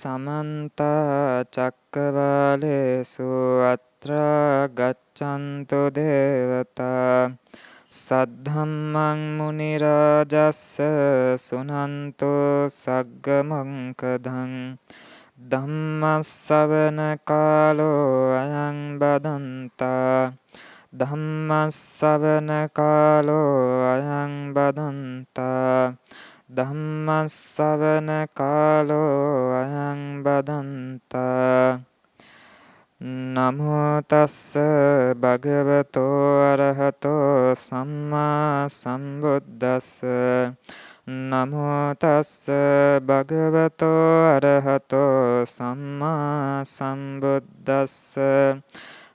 සමන්ත චක්කවාලේසු අත්‍රා ගච්ඡන්තු දේවතා සද්ධම්මං මුනි රාජස්ස සුනන්තු සග්ග මොක්ඛදං ධම්මස්සවන කාලෝ අයං බදන්තා ධම්මස්සවන කාලෝ අයං බදන්තා ධම්මස්සවන කාලෝ අයං බදන්තා නමෝ තස්ස භගවතෝ අරහතෝ සම්මා සම්බුද්දස්ස නමෝ තස්ස භගවතෝ අරහතෝ සම්මා සම්බුද්දස්ස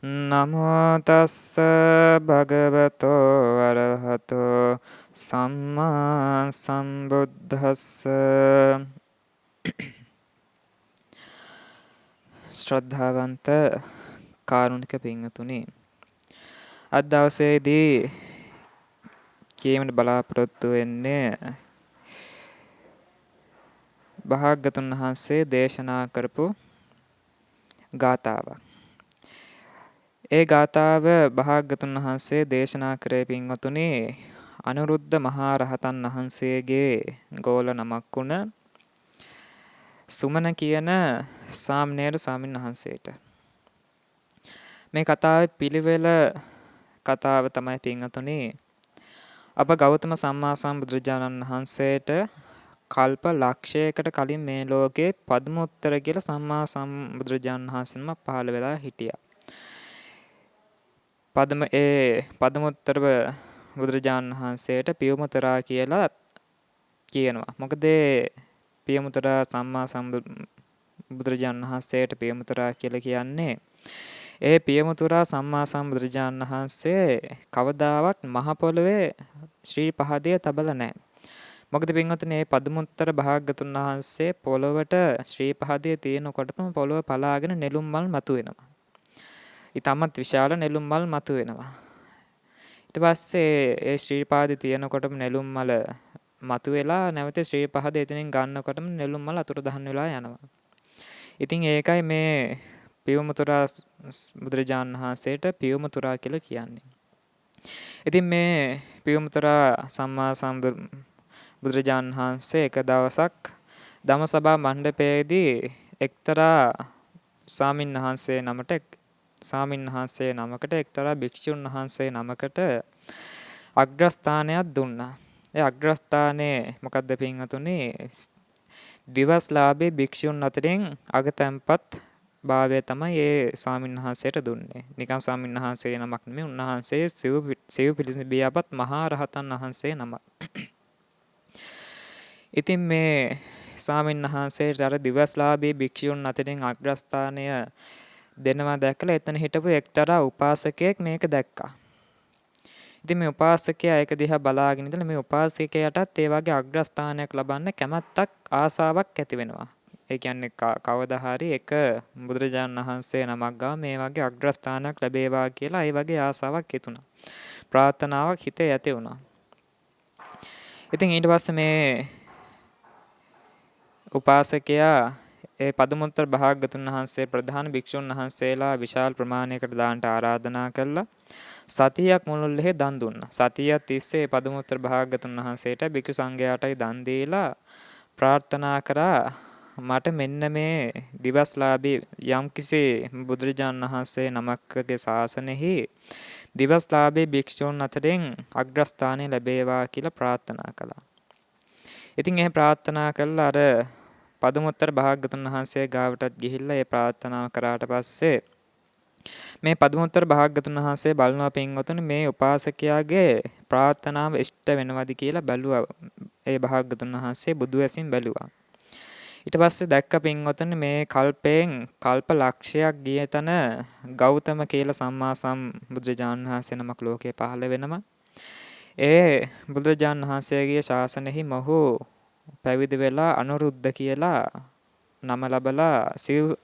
නමෝ තස්ස භගවතෝ අරහතෝ සම්මා සම්බුද්දස්ස. ශ්‍රද්ධාවන්ත කාරුණික පින්වතුනි, අද දවසේදී කියවන්න බලාපොරොත්තු වෙන්නේ භාග්‍යවතුන් වහන්සේ දේශනා කරපු ගාථාවක්. ඒ ගාථාව භාග්‍යවතුන් වහන්සේ දේශනා කරේ පින්වතුනි අනුරුද්ධ මහා රහතන් වහන්සේගේ ගෝල නමක් වුණ සුමන කියන සාමණේර ස්වාමීන් වහන්සේට. මේ කතාවේ පිළිවෙල කතාව තමයි පින්වතුනි අප ගෞතම සම්මා සම්බුදුරජාණන් වහන්සේට කල්ප ලක්ෂයකට කලින් මේ ලෝකේ පද්මෝත්තර කියලා සම්මා සම්බුදුරජාණන් වහන්සේම පහළ වෙලා හිටියා. පද්මෝත්තර බුදුරජාණන් වහන්සේට පියමුතරා කියලා කියනවා. මොකද පියමුතරා සම්මා සම්බුදුරජාණන් වහන්සේට පියමුතරා කියලා කියන්නේ ඒ පියමුතුරා සම්මා සම්බුදුරජාණන් වහන්සේ කවදාවත් මහ පොළොවේ ශ්‍රී පහදිය තබලා නැහැ. මොකද පින්වත්නි මේ පද්මෝත්තර භාග්‍යතුන් වහන්සේ පොළොවට ශ්‍රී පහදිය තියෙනකොටම පොළොව පලාගෙන නෙළුම් මල් මතුවෙනවා. ඊටමත් විශාල නෙළුම් මල් මතුවෙනවා. ඊට පස්සේ ඒ ශ්‍රී පහදිය තියෙනකොටම නෙළුම් මල මතුවෙලා නැවත ශ්‍රී පහදිය එතනින් ගන්නකොටම නෙළුම් මල අතුරුදහන් වෙලා යනවා. ඉතින් ඒකයි මේ පියමුතුරා බුදුරජාණන් වහන්සේට පියමුතුරා කියලා කියන්නේ. ඉතින් මේ පියමුතුරා සම්මා සම්බුදුරජාණන් වහන්සේ එක දවසක් ධම්මසභා මණ්ඩපයේදී එක්තරා ස්වාමින් වහන්සේ නමකට එක්තරා භික්ෂුන් වහන්සේ නමකට අග්‍රස්ථානයක් දුන්නා. ඒ අග්‍රස්ථානයේ මොකද්ද පින්වතුනි? දිවස්ලාභී භික්ෂුන් අතරින් අගතැන්පත් භාවය තමයි ඒ ස්වාමීන් වහන්සේට දුන්නේ. නිකන් ස්වාමීන් වහන්සේ නමක් නෙමෙයි, උන්වහන්සේ සිව් පිළිසිබියාපත් මහා රහතන් වහන්සේ නමක්. ඉතින් මේ ස්වාමීන් වහන්සේට අර දිවස්ලාභී භික්ෂුන් අතරින් අග්‍රස්ථානය දෙනවා දැකලා එතන හිටපු එක්තරා උපාසකයෙක් මේක දැක්කා. ඉතින් මේ උපාසකයා ඒක දිහා බලාගෙන ඉඳලා මේ උපාසකයාටත් ඒ වගේ අග්‍රස්ථානයක් ලබන්න කැමැත්තක් ආසාවක් ඇති වෙනවා. ඒ කියන්නේ කවදා හරි එක බුදුරජාණන් වහන්සේ නමක් ගාව මේ වගේ අග්‍රස්ථානයක් ලැබේවා කියලා ඒ වගේ ආසාවක් හිතුණා. ප්‍රාර්ථනාවක් හිතේ ඇති වුණා. ඉතින් ඊට පස්සේ මේ උපාසකයා ඒ පද්මෝත්තර භාග්‍යවතුන් වහන්සේ ප්‍රධාන භික්ෂුන් වහන්සේලා විශාල ප්‍රමාණයකට දානට ආරාධනා කළා. සතියක් මුළුල්ලේ දන් දුන්නා. සතියක් තිස්සේ පද්මෝත්තර භාග්‍යවතුන් වහන්සේට භික්ෂු සංඝයාටයි දන් දීලා ප්‍රාර්ථනා කරා මට මෙන්න මේ දිවස්ලාභී යම්කිසි බුදුරජාණන් වහන්සේ නමක්ගේ ශාසනයෙහි දිවස්ලාභී භික්ෂුන් අතරින් අග්‍රස්ථානය ලැබේවා කියලා ප්‍රාර්ථනා කළා. ඉතින් ඒ ප්‍රාර්ථනා කළා අර පද්මෝත්තර භාග්‍යවතුන් වහන්සේ ගාවටත් ගිහිල්ලා ඒ ප්‍රාර්ථනාව කරාට පස්සේ මේ පද්මෝත්තර භාග්‍යවතුන් වහන්සේ බලනවා පින්වතුනි මේ උපාසකයාගේ ප්‍රාර්ථනාව ඉෂ්ට වෙනවද කියලා බැලුවා. ඒ භාග්‍යවතුන් වහන්සේ බුදු ඇසින් බැලුවා. ඊට පස්සේ දැක්ක පින්වතුනි මේ කල්පයෙන් කල්ප ලක්ෂයක් ගිය තන ගෞතම කියලා සම්මා සම්බුදුරජාණන් වහන්සේ නමක් ලෝකේ පහළ වෙනවා. ඒ බුදුරජාණන් වහන්සේගේ ශාසනයෙහි මොහු පැවිදි වෙලා අනුරුද්ධ කියලා නම ලබලා සිව්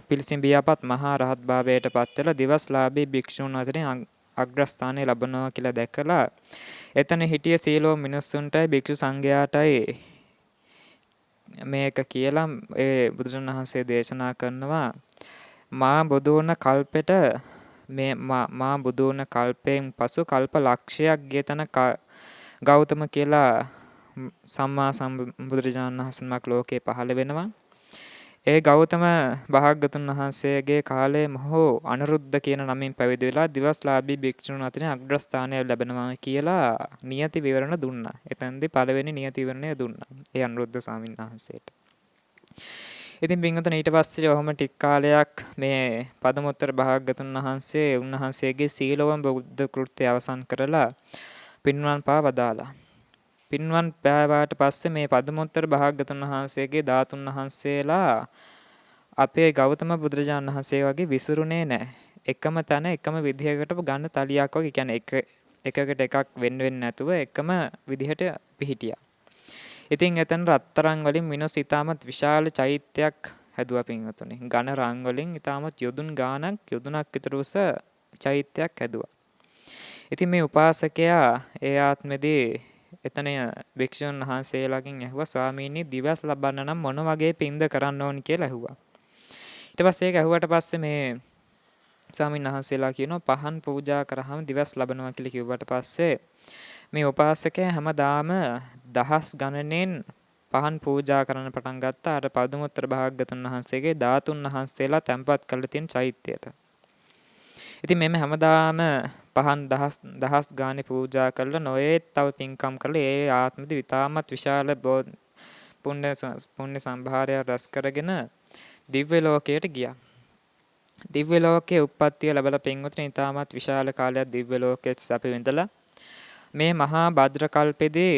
පිළිසිඹියාපත් මහා රහත් භාවයට පත් වෙලා දිවස්ලාභී භික්ෂුන් අතරින් අග්‍රස්ථානය ලබනවා කියලා දැකලා එතන හිටිය සීලෝ මිනිස්සුන්ටයි භික්ෂු සංඝයාටයි මේක කියලා ඒ බුදුරජාණන් වහන්සේ දේශනා කරනවා මා බුදු වුණ කල්පෙට මේ මා බුදු වුණ කල්පයෙන් පසු කල්ප ලක්ෂයක් ගිය තැන ගෞතම කියලා සම්මා සම්බුදුරජාණන් වහන්සේනමක් ලෝකේ පහළ වෙනවා. ඒ ගෞතම භාග්‍යවතුන් වහන්සේගේ කාලයේ මොහු අනුරුද්ධ කියන නමින් පැවිදි වෙලා දිවස්ලාභී භික්ෂුන් අතරින් අග්‍රස්ථානය ලැබෙනවා කියලා නියති විවරණ දුන්නා. එතෙන්දී පළවෙනි නියති විවරණය දුන්නා. ඒ අනුරුද්ධ ස්වාමීන් වහන්සේට. ඉතින් බින්වතුන් ඊට පස්සේ ඔහොම ටික කාලයක් මේ පදමුත්තර භාග්‍යවතුන් වහන්සේ උන්වහන්සේගේ සීලවම් බුද්ධ කෘත්‍ය අවසන් කරලා පින්වන් පා වදාලා. පින්වන් පෑවාට පස්සේ මේ පදමුත්තර භාග්‍යවතුන් වහන්සේගේ ධාතුන් වහන්සේලා අපේ ගෞතම බුදුරජාණන් වහන්සේ වගේ විසිරුනේ නැහැ. එකම තැන එකම විදිහකට ගන්න තලියක් වගේ කියන්නේ එකකට එකක් වෙන්න නැතුව එකම විදිහට පිහිටියා. ඉතින් එතන රත්තරන් වලින් මිනුස් ඊටමත් විශාල චෛත්‍යයක් හැදුවා පින්වතුනි. ඝන රන් වලින් ඊටමත් යොදුන් ගාණක් යොදුනක් විතර උස චෛත්‍යයක් හැදුවා. ඉතින් මේ උපාසකයා ඒ ආත්මෙදී එතන භික්ෂුන් වහන්සේලාගෙන් ඇහුවා ස්වාමීනි දිවස් ලබන්න නම් මොන වගේ පින්ද කරන්න ඕනි කියලා ඇහුවා. ඊට පස්සේ ඒක ඇහුවට පස්සේ මේ ස්වාමීන් වහන්සේලා කියනවා පහන් පූජා කරාම දිවස් ලබනවා කියලා කිව්වට පස්සේ මේ උපාසකයා හැමදාම දහස් ගණනෙන් පහන් පූජා කරන්න පටන් ගත්තා අර පදුමුත්තර භාග්‍යවතුන් වහන්සේගේ ධාතුන් වහන්සේලා තැන්පත් කරලා තියෙන චෛත්‍යයට. ඉතින් මෙන්න හැමදාම පහන් දහස් ගානේ පූජා කරලා නොයේත් තව පින්කම් කරලා ඒ ආත්මෙදි විතාමත් විශාල පුණ්‍ය සම්භාරය රැස් කරගෙන දිව්‍ය ලෝකයට ගියා. දිව්‍ය ලෝකයේ උප්පත්තිය ලැබලා පින්වතුනි ඉතාමත් විශාල කාලයක් දිව්‍ය ලෝකයේ සැප විඳලා මේ මහා භද්‍ර කල්පෙදී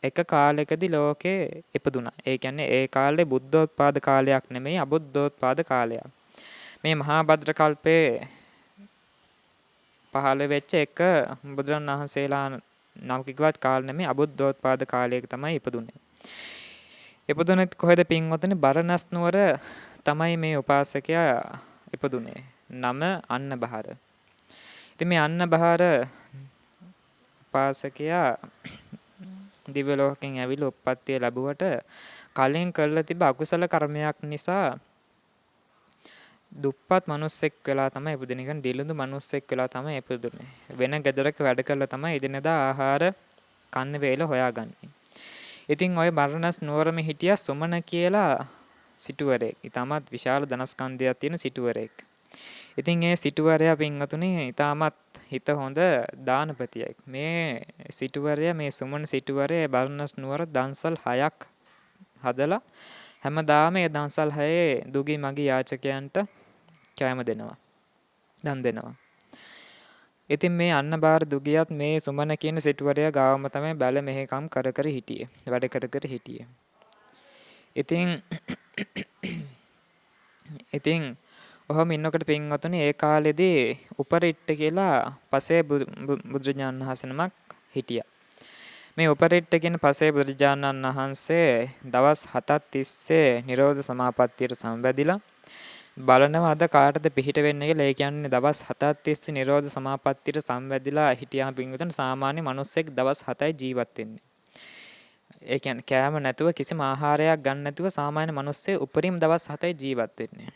එක කාලයකදී ලෝකේ ඉපදුනා. ඒ කියන්නේ ඒ කාලේ බුද්ධෝත්පාද කාලයක් නෙමෙයි අබුද්ධෝත්පාද කාලයක්. මේ මහා භද්‍ර කල්පේ පහළ වෙච්ච එක බුදුරන් වහන්සේලා නමකවත් කාල නෙමෙයි අබුද්ධෝත්පාද කාලයක තමයි ඉපදුනේ. ඉපදුනේ කොහෙද පින්වතුනි බරණස් නුවර තමයි මේ උපාසකයා ඉපදුනේ. නම අන්නබහර. ඉතින් මේ අන්නබහර උපාසකයා දිව්‍ය ලෝකයෙන් ඇවිල්ලා උප්පත්තිය ලැබුවට කලින් කරලා තිබ අකුසල කර්මයක් නිසා දුප්පත් මිනිස්සෙක් වෙලා තමයි ඉපදුනේ. කියන්නේ දිලුඳු මිනිස්සෙක් වෙලා තමයි ඉපදුනේ. වෙන ගෙදරක වැඩ කරලා තමයි එදිනෙදා ආහාර කන්න වේල හොයාගන්නේ. ඉතින් ওই බරණස් නුවරම හිටියා සුමන කියලා සිටුවරයෙක්. ඊටමත් විශාල ධනස්කන්ධයක් තියෙන සිටුවරයෙක්. ඉතින් ඒ සිටුවරයා පින්වතුනි ඊටමත් හිත හොඳ දානපතියෙක්. මේ සිටුවරයා මේ සුමන සිටුවරයා බරණස් නුවර දන්සල් 6ක් හදලා හැමදාම ඒ දන්සල් 6 දුගී මගී යාචකයන්ට කෑම දෙනවා. දන් දෙනවා. ඉතින් මේ අන්නබාර දුගියත් මේ සුමන කියන සිටුවරයා ගාවම තමයි බැල මෙහෙකම් කර කර හිටියේ. වැඩ කර කර හිටියේ. ඉතින් ඔහොම ඉන්නකොට පින්වතුනි ඒ කාලෙදී උපරිට්ඨ කියලා පසේ බුදුරජාණන් වහන්සේ නමක් හිටියා. මේ උපරිට්ඨ කියන පසේ බුදුරජාණන් වහන්සේ දවස් 7ක් තිස්සේ නිරෝධ සමාපත්තියට සම්බැඳිලා බලනවා අද කාටද පිහිට වෙන්නේ කියලා. ඒ කියන්නේ දවස් 7ක් තිස්සේ නිරෝධ සමාපත්තියට සම්බැඳිලා හිටියාම පින්වතුනි සාමාන්‍ය මිනිස්සෙක් දවස් 7යි ජීවත් වෙන්නේ. ඒ කියන්නේ කෑම නැතුව කිසිම ආහාරයක් ගන්න නැතුව සාමාන්‍ය මිනිස්සේ උපරිම දවස් 7යි ජීවත් වෙන්නේ.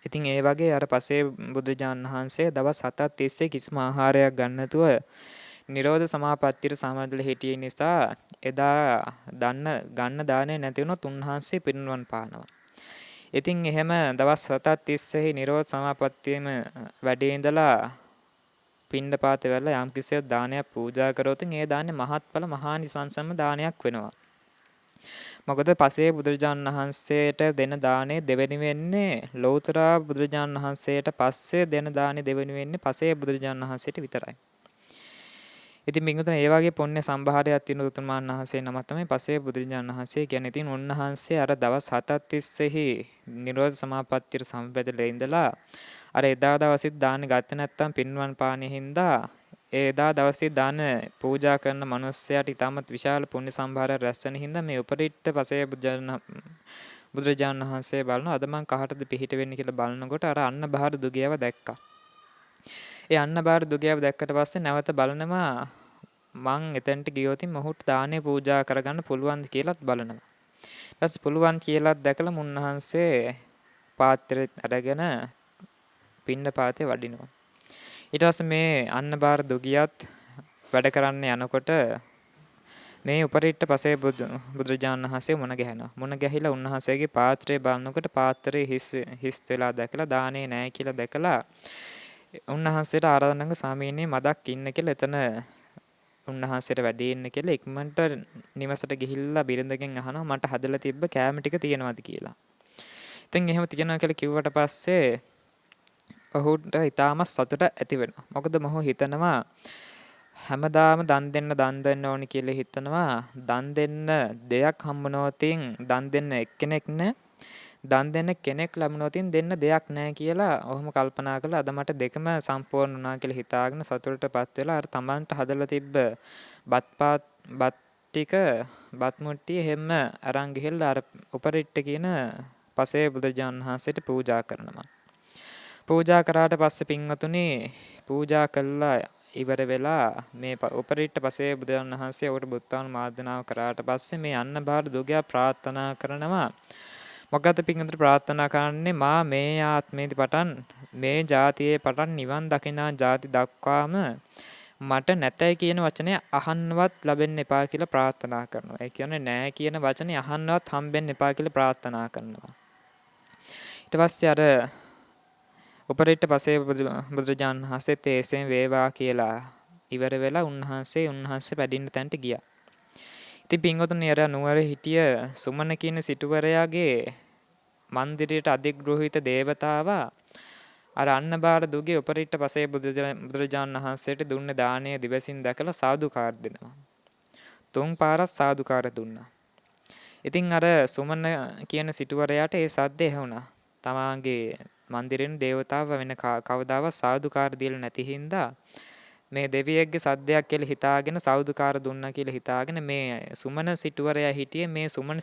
ඉතින් ඒ වගේ අර පසේ බුදුජාණන් වහන්සේ දවස් 7ක් තිස්සේ කිසිම ආහාරයක් ගන්න නැතුව නිරෝධ සමාපත්තියට සමවැදලා හිටිය නිසා එදා ගන්න දාණය නැති වුණොත් උන්වහන්සේ පිරිනිවන් පානවා. ඉතින් එහෙම දවස් 7ක් තිස්සේ නිරෝධ සමාපත්තියේම වැඩේ ඉඳලා පින්ඩපාත වෙලා යම් කිසියක් දානයක් පූජා කරොත් ඒ දාන්නේ මහත්ඵල මහානිසංසම දානයක් වෙනවා. මොකද පසේ බුදුරජාණන් වහන්සේට දෙන දානේ දෙවෙනි වෙන්නේ ලෞතර බුදුරජාණන් වහන්සේට පස්සේ දෙන දානේ දෙවෙනි වෙන්නේ පසේ බුදුරජාණන් වහන්සේට විතරයි. ඉතින් බින්දුතන ඒ වගේ පුණ්‍ය සම්භාරයක් තියෙන උතුමාන් වහන්සේ නම තමයි පසේ බුදුරජාණන් වහන්සේ කියන්නේ. ඉතින් උන්වහන්සේ අර දවස් 7ක් තිස්සේහි නිරෝධ සමාපත්තියට සම්බන්ධලා ඉඳලා අර එදා දවසෙත් දාන ගත්තේ නැත්තම් පින්වන් පාණේ හින්දා එදා දවසේ දාන පූජා කරන මිනිස්සයාට ඊටමත් විශාල පුණ්‍ය සම්භාරය රැස් වෙන හින්දා මේ උපරිට්ඨ පසේ බුදුරජාණන් වහන්සේ බලනවා අද මං කහටද පිහිට වෙන්නේ කියලා බලනකොට අර අන්නබාර දුගියව දැක්කා. ඒ අන්නබාර දුගියව දැක්කට පස්සේ නැවත බලනවා මං එතනට ගියොත් මොහුට දානේ පූජා කරගන්න පුළුවන්ද කියලාත් බලනවා. ඊට පුළුවන් කියලා දැකලා මුන්නහන්සේ පාත්‍රෙත් අරගෙන පින්නපාතේ වඩිනවා. ඊට පස්සේ මේ අන්නබාර දුගියත් වැඩ කරන්න යනකොට මේ උපරිට්ට පසේ බුදුරජාණන් වහන්සේ මුණ ගැහෙනවා. මුණ ගැහිලා උන්වහන්සේගේ පාත්‍රය බලනකොට පාත්‍රයේ හිස් වෙලා දැකලා දානේ නැහැ කියලා දැකලා උන්වහන්සේට ආරාධනා කරන ස්වාමීනි මදක් ඉන්න කියලා එතන උන්වහන්සේට වැඩි ඉන්න කියලා ඉක්මනට නිවසට ගිහිල්ලා බිරිඳගෙන් අහනවා මට හදලා තිබ්බ කෑම ටික තියෙනවද කියලා. ඉතින් එහෙම තියනවා කියලා කිව්වට පස්සේ ඔහුට ඊටාම සතුට ඇති වෙනවා. මොකද මොහු හිතනවා හැමදාම දන් දෙන්න ඕනි කියලා හිතනවා. දන් දෙන්න දෙයක් හම්බුනොතින් දන් දෙන්න එක්කෙනෙක් නැහැ. දන් දෙන්න කෙනෙක් ලැබුණොතින් දෙන්න දෙයක් නැහැ කියලා ඔහොම කල්පනා කළා. අද මට දෙකම සම්පූර්ණ වුණා කියලා හිතාගෙන සතුටටපත් වෙලා අර තමන්ට හදලා තිබ්බ බත් ටික බත් මුට්ටිය හැම අරන් ගිහිල්ලා අර උපරිට්ට කියන පසේ බුදුරජාණන් වහන්සේට පූජා කරනවා. පූජා කරාට පස්සේ පින්වතුනි පූජා කළා ඉවර වෙලා මේ උපරිට්ට පසේ බුදුන් වහන්සේ උට බුත්තාන මාර්දනාව කරාට පස්සේ මේ අන්නබාර දුගයා ප්‍රාර්ථනා කරනවා. මොකද පින්වතුනි ප්‍රාර්ථනා කරන්නේ මා මේ ආත්මේදී පටන් මේ ජාතියේ පටන් නිවන් දකිනා ජාති දක්වාම මට නැතයි කියන වචනය අහන්නවත් ලැබෙන්න එපා කියලා ප්‍රාර්ථනා කරනවා. ඒ කියන්නේ නැහැ කියන වචනේ අහන්නවත් හම්බෙන්න එපා කියලා ප්‍රාර්ථනා කරනවා. ඊට පස්සේ අර උපරිට්ට පසේ බුදුරජාණන් වහන්සේ තේසෙන් වේවා කියලා ඉවර වෙලා උන්වහන්සේ පැදින්න තැනට ගියා. ඉතින් පින්වතුනි අර නුවර හිටිය සුමන කියන සිටුවරයාගේ මන්දිරයට අධිග්‍රහිත දේවතාවා අර අන්නබාර දුගේ උපරිට්ට පසේ බුදුරජාණන් වහන්සේට දුන්න දානය දිවසින් දැකලා සාදුකාර දෙනවා. 3 පාරක් සාදුකාර දුන්නා. ඉතින් අර සුමන කියන සිටුවරයාට ඒ සද්ද ඇහුණා. තමාගේ මන්දිරෙන් දේවතාව වෙන කවදාවත් සාදුකාර දීලා නැති හින්දා මේ දෙවියෙක්ගේ සද්දයක් කියලා හිතාගෙන සාදුකාර දුන්නා කියලා හිතාගෙන මේ සුමන සිටුවරයා හිටියේ මේ සුමන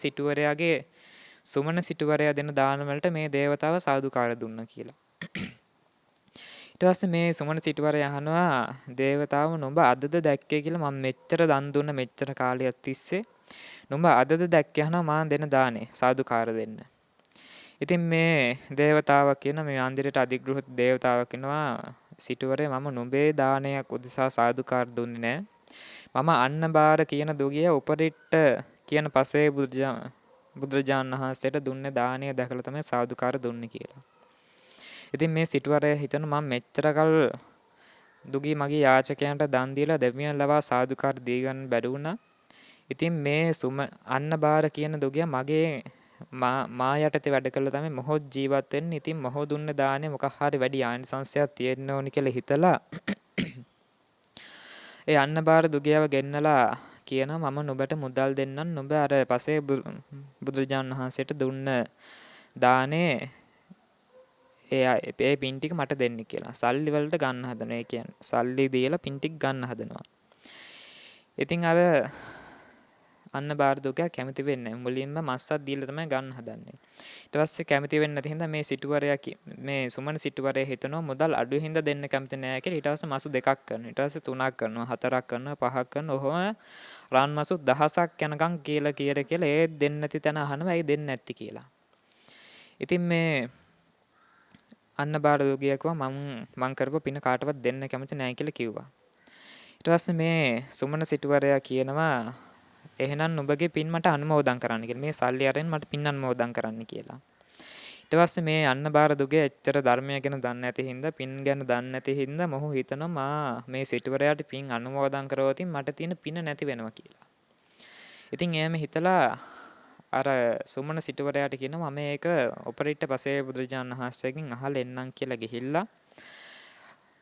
සිටුවරයා දෙන දාන වලට මේ දේවතාව සාදුකාර දුන්නා කියලා. ඊට පස්සේ මේ සුමන සිටුවරයා අහනවා දේවතාව නුඹ අදද දැක්කේ කියලා මම මෙච්චර දන් දුන්න මෙච්චර කාලයක් තිස්සේ නුඹ අදද දැක්කේ අහනවා මා දෙන දානේ සාදුකාර දෙන්න. ඉතින් මේ දේවතාව කියන මේ මන්දිරයට අධිග්‍රහිත දේවතාව කියනවා සිටුවරේ මම නුඹේ දානයක් උදෙසා සාදුකාර දුන්නේ නැහැ. මම අන්නබාර කියන දුගිය උපරිට්ට කියන පසේ බුදුරජාණන් වහන්සේට දුන්නේ දානය දැකලා තමයි සාදුකාර දුන්නේ කියලා. ඉතින් මේ සිටුවරයා හිතන මම මෙච්චර කල් දුගී මගේ යාචකයන්ට දන් දීලා දෙවියන් ලවා සාදුකාර දී ගන්න බැරි වුණා. ඉතින් මේ අන්නබාර කියන දුගිය මගේ මා යටතේ වැඩ කළා තමයි මොහොත් ජීවත් වෙන්නේ. ඉතින් මොහො දුන්න දානේ මොකක් හරි වැඩි ආනිසංශයක් තියෙන්න ඕනි කියලා හිතලා ඒ අන්නබාර දුගියව ගෙන්නලා කියනවා මම නුඹට මුදල් දෙන්නම්. නුඹ අර පසේ බුදුරජාණන් වහන්සේට දුන්න දානේ ඒ පින් ටික මට දෙන්න කියලා. සල්ලි වලට ගන්න හදනවා. ඒ කියන්නේ සල්ලි දීලා පින් ටික ගන්න හදනවා. ඉතින් අර අන්නබාර දුගයා කැමති වෙන්නේ නැහැ. මුලින්ම මස්සක් දීලා තමයි ගන්න හදන්නේ. ඊට පස්සේ කැමති වෙන්නේ නැති හින්දා මේ සුමන සිටුවරයා හිතනවා මුදල් අඩු හින්දා දෙන්න කැමති නැහැ කියලා. ඊට පස්සේ මසු 2ක් කරනවා. ඊට පස්සේ 3ක් කරනවා, 4ක් කරනවා, 5ක් කරනවා. ඔහොම රන් මසු 1000ක් යනකම් කියලා ඒ දෙන්නේ නැති තැන අහනවා. ඇයි දෙන්නේ නැති කියලා. ඉතින් මේ අන්නබාර දුගියා කිව්වා මං කරපු පින කාටවත් දෙන්න කැමති නැහැ කියලා කිව්වා. ඊට පස්සේ මේ සුමන සිටුවරයා කියනවා එහෙනම් නුඹගේ පින් මට අනුමෝදන් කරන්න කියලා. මේ සල්ලි අරන් මට පින් අනුමෝදන් කරන්න කියලා. ඊට පස්සේ මේ අන්නබාර දුගේ එච්චර ධර්මය ගැන දන්නේ නැති හින්දා පින් ගැන දන්නේ නැති හින්දා මොහු හිතනවා මේ සිටුවරයාට පින් අනුමෝදන් කරවතින් මට තියෙන පින නැති වෙනවා කියලා. ඉතින් එයාම හිතලා අර සුමන සිටුවරයාට කියනවා මම මේක උපරිට්ට පසේ බුදුරජාණන් වහන්සේගෙන් අහලා එන්නම් කියලා ගිහිල්ලා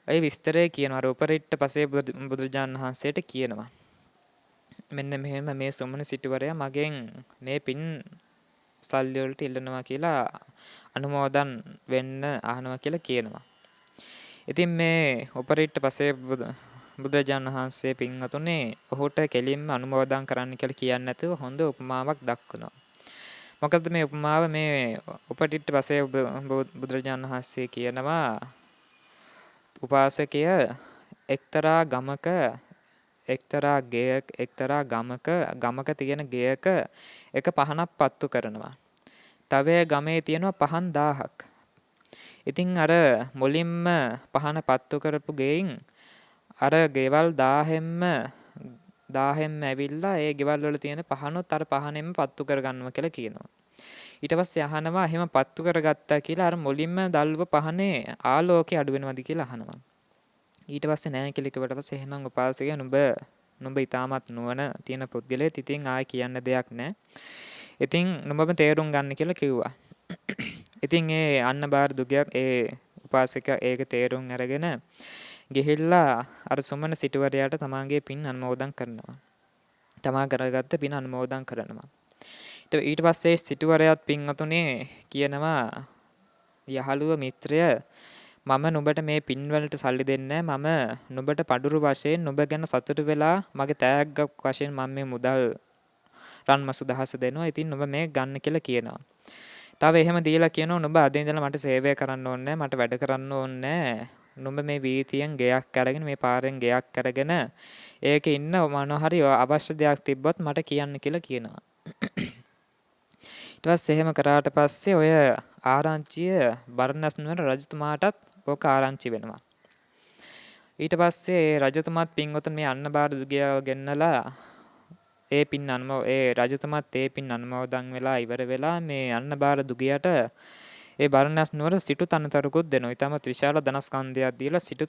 ඒ විස්තරය කියනවා. අර උපරිට්ට පසේ බුදුරජාණන් වහන්සේට කියනවා මෙන්න මෙහෙම මේ සුමන සිටුවරයා මගෙන් මේ පින් සල්ලි වලට ඉල්ලනවා කියලා අනුමෝදන් වෙන්න අහනවා කියලා කියනවා. ඉතින් මේ උපරිට්ට පසේ බුදුරජාණන් වහන්සේ පින්වතුනේ ඔහුට කෙලින්ම අනුමෝදන් කරන්න කියලා කියන්නේ නැතුව හොඳ උපමාවක් දක්වනවා. මොකද මේ උපමාව මේ උපරිට්ට පසේ බුදුරජාණන් වහන්සේ කියනවා උපාසකය එක්තරා ගමක එක්තරා ගමක තියෙන ගෙයක එක පහනක් පත්තු කරනවා. තව ගමේ තියෙනවා පහන් 1000ක්. ඉතින් අර මුලින්ම පහන පත්තු කරපු ගෙයින් අර ගෙවල් 1000ෙම ඇවිල්ලා ඒ ගෙවල් වල තියෙන පහනොත් අර පහනෙන්ම පත්තු කරගන්නවා කියලා කියනවා. ඊට පස්සේ අහනවා එහෙම පත්තු කරගත්තා කියලා අර මුලින්ම දැල්ව පහනේ ආලෝකය අඩු වෙනවද කියලා අහනවා. ඊට පස්සේ නෑ කියලා කිව්වට පස්සේ එහෙනම් උපාසකයා නුඹ ඊටමත් නුවණ තියෙන පුද්ගලයෙක්. ඉතින් ආයි කියන්න දෙයක් නෑ. ඉතින් නුඹම තේරුම් ගන්න කියලා කිව්වා. ඉතින් ඒ අන්නබාර දුගයක් ඒ උපාසකයා ඒක තේරුම් අරගෙන ගිහිල්ලා අර සුමන සිටුවරයාට තමාගේ පින් අනුමෝදන් කරනවා. තමා කරගත්ත පින් අනුමෝදන් කරනවා. ඊට පස්සේ සිටුවරයාත් පින්වතුනේ කියනවා යහළුව මිත්‍රය මම නුඹට මේ පින්වලට සල්ලි දෙන්නේ මම නුඹට පඩුරු වශයෙන් නුඹ ගැන සතුටු වෙලා මගේ තෑග්ගක් වශයෙන් මම මේ මුදල් රන්මසු දහස දෙනවා. ඉතින් නුඹ මේ ගන්න කියලා කියනවා. තව එහෙම දීලා කියනවා නුඹ අද ඉඳලා මට සේවය කරන්න ඕනේ මට වැඩ කරන්න ඕනේ. නුඹ මේ වීතියෙන් ගෙයක් අරගෙන මේ පාරෙන් ගෙයක් අරගෙන ඒකේ ඉන්න මොනවා හරි අවශ්‍ය දෙයක් තිබ්බොත් මට කියන්න කියලා කියනවා. ඊට පස්සේ එහෙම කරාට පස්සේ ඔය ආරංචිය බර්ණස් නුවර රජතුමාටත් ඕක ආරංචි වෙනවා. ඊට පස්සේ රජතුමාත් පින්වතුන් මේ අන්නබාර දුගියව ගෙන්නලා ඒ රජතුමාත් ඒ පින් අනුමෝදන් වෙලා ඉවර වෙලා මේ අන්නබාර දුගියට ඒ බර්ණස් නුවර සිටු තනතුරකුත් දෙනවා. ඊටමත් විශාල ධනස්කන්ධයක් දීලා සිටු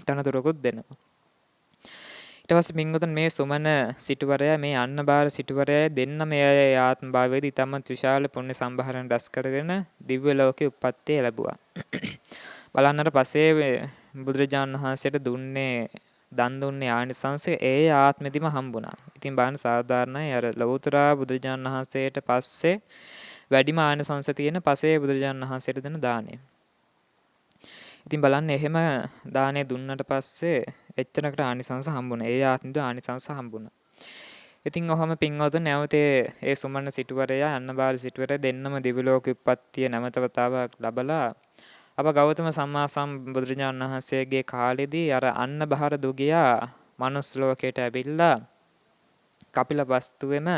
තනතුරකුත් දෙනවා. ඊට පස්සේ පින්වතුන් මේ සුමන සිටුවරයා මේ අන්නබාර සිටුවරයා දෙන්න මේ ආත්ම භාවයේදී ඊටමත් විශාල පුණ්‍ය සම්භාරණ රැස් කරගෙන දිව්‍ය ලෝකේ උප්පත්තිය ලැබුවා. බලන්නට පස්සේ බුදුරජාණන් වහන්සේට දන් දුන්නේ ආනිසංසය ඒ ආත්මෙදිම හම්බුණා. ඉතින් බලන්න සාධාරණයි අර ලෞතර බුදුරජාණන් වහන්සේට පස්සේ වැඩිම ආනිසංස තියෙන පසේ බුදුරජාණන් වහන්සේට දෙන දාණය. ඉතින් බලන්න එහෙම දාණය දුන්නට පස්සේ එච්චරකට ආනිසංස හම්බුණා. ඒ ආත්මෙද ආනිසංස හම්බුණා. ඉතින් ඔහම පින්වතුන් නැවතේ ඒ සුමන සිටුවරයා අන්නබාර සිටුවරයා දෙන්නම දිව්‍ය ලෝක උප්පත්තිය නැවතවතාවක් ලබලා අප ගෞතම සම්මා සම්බුදුරජාණන් වහන්සේගේ කාලෙදී අර අන්නබාර දුගියා මනුස්ස ලෝකයට ඇවිල්ලා කපිලවස්තුවේම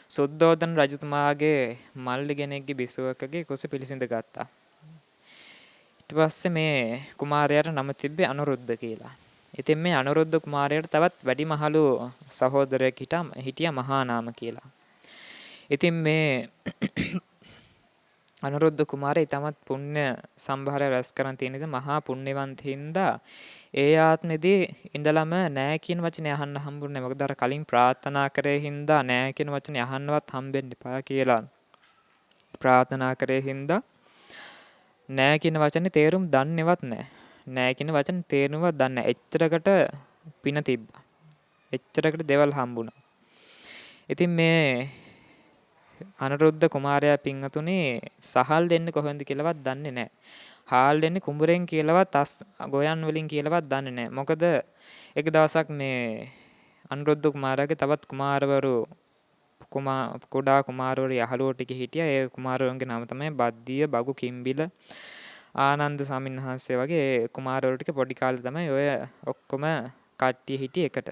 සුද්ධෝදන රජතුමාගේ මල්ලි කෙනෙක්ගේ බිසවකගේ කුස පිළිසිඳ ගත්තා. ඊට පස්සේ මේ කුමාරයාට නම තිබ්බේ අනුරුද්ධ කියලා. ඉතින් මේ අනුරුද්ධ කුමාරයාට තවත් වැඩිමහලු සහෝදරයෙක් හිටියා මහානාම කියලා. ඉතින් මේ අනුරුද්ධ කුමාරයා ඊටමත් පුණ්‍ය සම්භාරය රැස් කරන් තියෙන ඉතින් මහා පුණ්‍යවන්ත හින්දා ඒ ආත්මෙදී ඉඳලම නෑ කියන වචනේ අහන්න හම්බුනේ. මොකද අර කලින් ප්‍රාර්ථනා කරේ හින්දා නෑ කියන වචනේ අහන්නවත් හම්බෙන්න එපා කියලා ප්‍රාර්ථනා කරේ හින්දා නෑ කියන වචනේ තේරුම් දන්නේවත් නෑ. නෑ කියන වචනේ තේරුමවත් දන්නේ නෑ. එච්චරකට පින තිබ්බා. එච්චරකට දේවල් හම්බුණා. ඉතින් මේ අනුරුද්ධ කුමාරයා පින්වතුනි සහල් දෙන්නේ කොහෙන්ද කියලාවත් දන්නේ නැහැ. හාල් දෙන්නේ කුඹරෙන් කියලාවත් ගොයන් වලින් කියලාවත් දන්නේ නැහැ. මොකද එක දවසක් මේ අනුරුද්ධ කුමාරයාගේ තවත් කුමාරවරු කුඩා කුමාරවරු යහළුවෝ ටික හිටියා. ඒ කුමාරවරුන්ගේ නම තමයි බද්දිය, බගු, කිම්බිල, ආනන්ද සමින්හන්සේ වගේ කුමාරවරු ටික පොඩි කාලේ තමයි ඔය ඔක්කොම කට්ටිය හිටියේ එකට.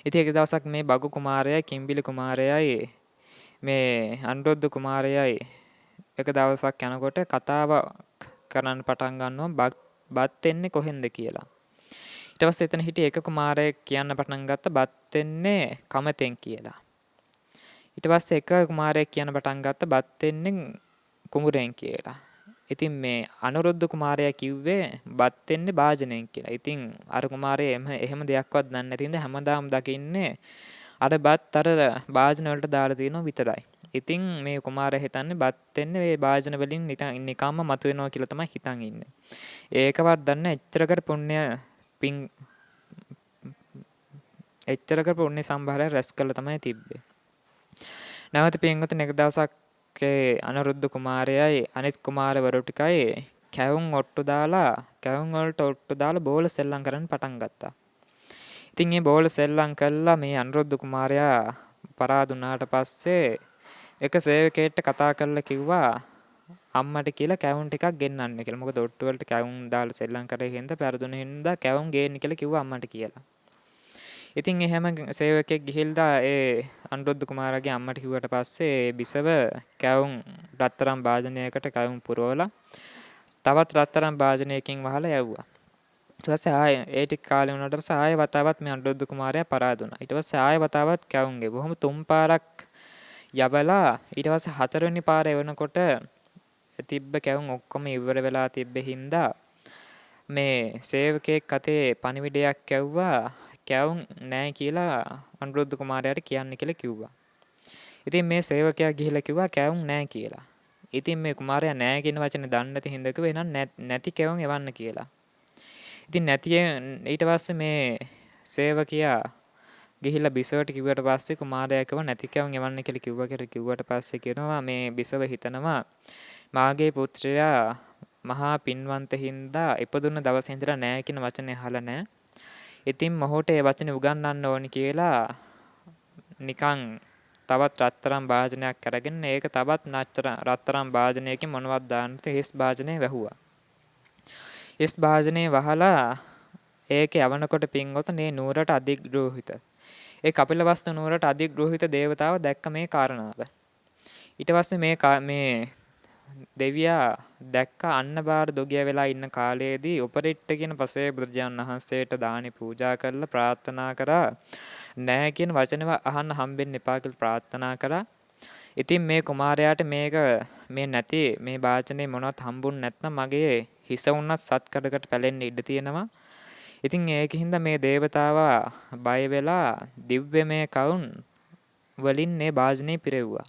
ඉතින් එක දවසක් මේ බගු කුමාරයයි කිම්බිලි කුමාරයයි මේ අනුරුද්ධ කුමාරයයි එක දවසක් යනකොට කතාවක් කරන්න පටන් ගන්නවා බත් එන්නේ කොහෙන්ද කියලා. ඊට පස්සේ එතන හිටිය එක කුමාරයෙක් කියන්න පටන් ගත්ත බත් එන්නේ කමතෙන් කියලා. ඊට පස්සේ එක කුමාරයෙක් කියන්න පටන් ගත්ත බත් එන්නේ කුඹුරෙන් කියලා. ඉතින් මේ අනුරුද්ධ කුමාරයා කිව්වේ බත් එන්නේ භාජනයෙන් කියලා. ඉතින් අර කුමාරයා එහෙම දෙයක්වත් දන්නේ නැති හින්දා හැමදාම දකින්නේ අර බත් අර භාජන වලට දාලා තියෙනවා විතරයි. ඉතින් මේ කුමාරයා හිතන්නේ බත් එන්නේ මේ භාජන වලින් නිකම්ම මතුවෙනවා කියලා තමයි හිතන් ඉන්නේ. ඒකවත් දන්නේ එච්චරකට පුණ්‍ය සම්භාරය රැස් කළා තමයි තිබ්බේ. නැවත පින්වතුන් එක දවසක් අනුරුද්ධ කුමාරයයි අනිත් කුමාරවරු ටිකයි කැවුම් වලට ඔට්ටු දාලා බෝල සෙල්ලම් කරන්න පටන් ගත්තා. ඉතින් මේ බෝල සෙල්ලම් කළා මේ අනුරුද්ධ කුමාරයා පරාදුනාට පස්සේ එක සේවකයෙක්ට කතා කරලා කිව්වා අම්මට කියලා කැවුම් ටිකක් ගෙන්නන්න කියලා. මොකද ඔට්ටු වලට කැවුම් දාලා සෙල්ලම් කරේ හින්දා පෙරදුන හින්දා කැවුම් ගේන්න කියලා කිව්වා අම්මට කියලා. ඉතින් එහෙම සේවකයෙක් ගිහිල්ලා ඒ අනුරුද්ධ කුමාරයාගේ අම්මට කිව්වට පස්සේ බිසව කැවුම් රත්තරන් භාජනයකට කැවුම් පුරවලා තවත් රත්තරන් භාජනයකින් වහලා යවුවා. ඊට පස්සේ ආයේ ඒ ටික කාලේ වුණාට පස්සේ ආයේ වතාවත් මේ අනුරුද්ධ කුමාරයා පරාද වුණා. ඊට පස්සේ ආයේ වතාවත් කැවුම් ගෙවුවා. කොහොම තුන් පාරක් යබලා ඊට පස්සේ හතරවෙනි පාර එවනකොට තිබ්බ කැවුම් ඔක්කොම ඉවර වෙලා තිබ්බ හින්දා මේ සේවකයෙක් අතේ පණිවිඩයක් කැව්වා කැවුම් නැහැ කියලා අනුරුද්ධ කුමාරයාට කියන්න කියලා කිව්වා. ඉතින් මේ සේවකයා ගිහිල්ලා කිව්වා කැවුම් නැහැ කියලා. ඉතින් මේ කුමාරයා නැහැ කියන වචනේ දන්නේ නැති හින්දා කිව්වා එහෙනම් නැති කැවුම් එවන්න කියලා. ඉතින් නැති ඊට පස්සේ මේ සේවකයා ගිහිල්ලා බිසවට කිව්වට පස්සේ කුමාරයා කිව්වා නැති කැවුම් එවන්න කියලා කිව්වට පස්සේ කියනවා මේ බිසව හිතනවා මාගේ පුත්‍රයා මහා පින්වන්ත හින්දා ඉපදුන දවසේ ඉඳලා නැහැ කියන වචනේ අහලා නැහැ. ඉතින් මොහොට ඒ වචනේ උගන්වන්න ඕනි කියලා නිකන් තවත් රත්තරන් භාජනයක් අරගෙන ඒක තවත් රත්තරන් භාජනයකින් මොනවද දාන්නද හිස් භාජනය වැහුවා. හිස් භාජනය වහලා ඒක යවනකොට පින්වතුනේ නුවරට අධිග්‍රෝහිත. ඒ කපිලවස්තු නුවරට අධිග්‍රෝහිත දේවතාව දැක්ක මේ කාරණාව. ඊට පස්සේ මේ දෙවියා දැක්ක අන්නබාර දොගිය වෙලා ඉන්න කාලයේදී උපරිට්ඨ කියන පසේ බුදුරජාණන් වහන්සේට දානි පූජා කරලා ප්‍රාර්ථනා කරා නැහැ කියන වචනව අහන්න හම්බෙන්න එපා කියලා ප්‍රාර්ථනා කරා. ඉතින් මේ කුමාරයාට මේ නැති මේ වාචනේ මොනවත් හම්බුන් නැත්නම් මගේ හිස උන්නත් සත්කඩකට පැලෙන්න ඉඩ තියෙනවා. ඉතින් ඒකින්ද මේ දේවතාවා බය වෙලා දිව්‍යමය කවුන් වලින් මේ වාජනේ පිරෙව්වා.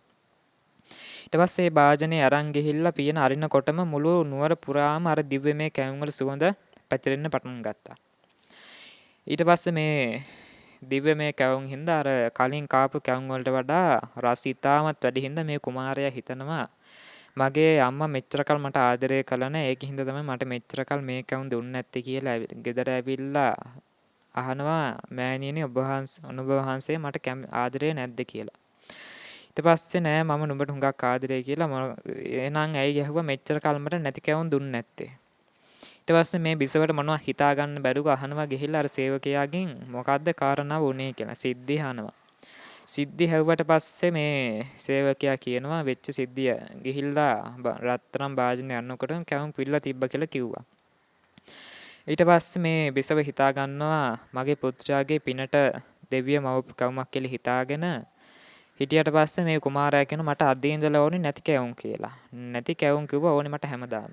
ඊට පස්සේ භාජනේ අරන් ගිහිල්ලා පියන අරිනකොටම මුළු නුවර පුරාම අර දිව්‍යමය කැවුම් වල සුවඳ පැතිරෙන්න පටන් ගත්තා. ඊට පස්සේ මේ දිව්‍යමය කැවුම් හින්දා අර කලින් කාපු කැවුම් වලට වඩා රස ඉතාමත් වැඩි හින්දා මේ කුමාරයා හිතනවා මගේ අම්මා මෙච්චර කල් මට ආදරය කළා නේ ඒක හින්දා තමයි මට මෙච්චර කල් මේ කැවුම් දුන්නේ නැත්තේ කියලා ගෙදර ඇවිල්ලා අහනවා මෑණියනි ඔබ වහන්සේ මට ආදරේ නැද්ද කියලා. ඊට පස්සේ නෑ මම නුඹට හුඟක් ආදරේ කියලා එහෙනම් ඇයි ගැහුවා මෙච්චර කල් මට නැති කැවුම් දුන්නේ නැත්තේ. ඊට පස්සේ මේ බිසවට මොනවා හිතා ගන්න බැරුව අහනවා ගිහිල්ලා අර සේවකයාගෙන් මොකද්ද කාරණාව උනේ කියලා සිද්ධිය අහනවා. සිද්ධිය හැවුවට පස්සේ මේ සේවකයා කියනවා වෙච්ච සිද්ධිය ගිහිල්ලා රත්තරන් භාජනය අරනකොට කැවුම් පිළලා තිබ්බ කියලා කිව්වා. ඊට පස්සේ මේ බිසව හිතා ගන්නවා මගේ පුත්‍රයාගේ පිනට දෙවිය මවපු කවුමක් කියලා හිතාගෙන හිටියට පස්සේ මේ කුමාරයා කියනවා මට අද ඉඳලා ඕනේ නැති කැවුම් කියලා. නැති කැවුම් කිව්වා ඕනේ මට හැමදාම.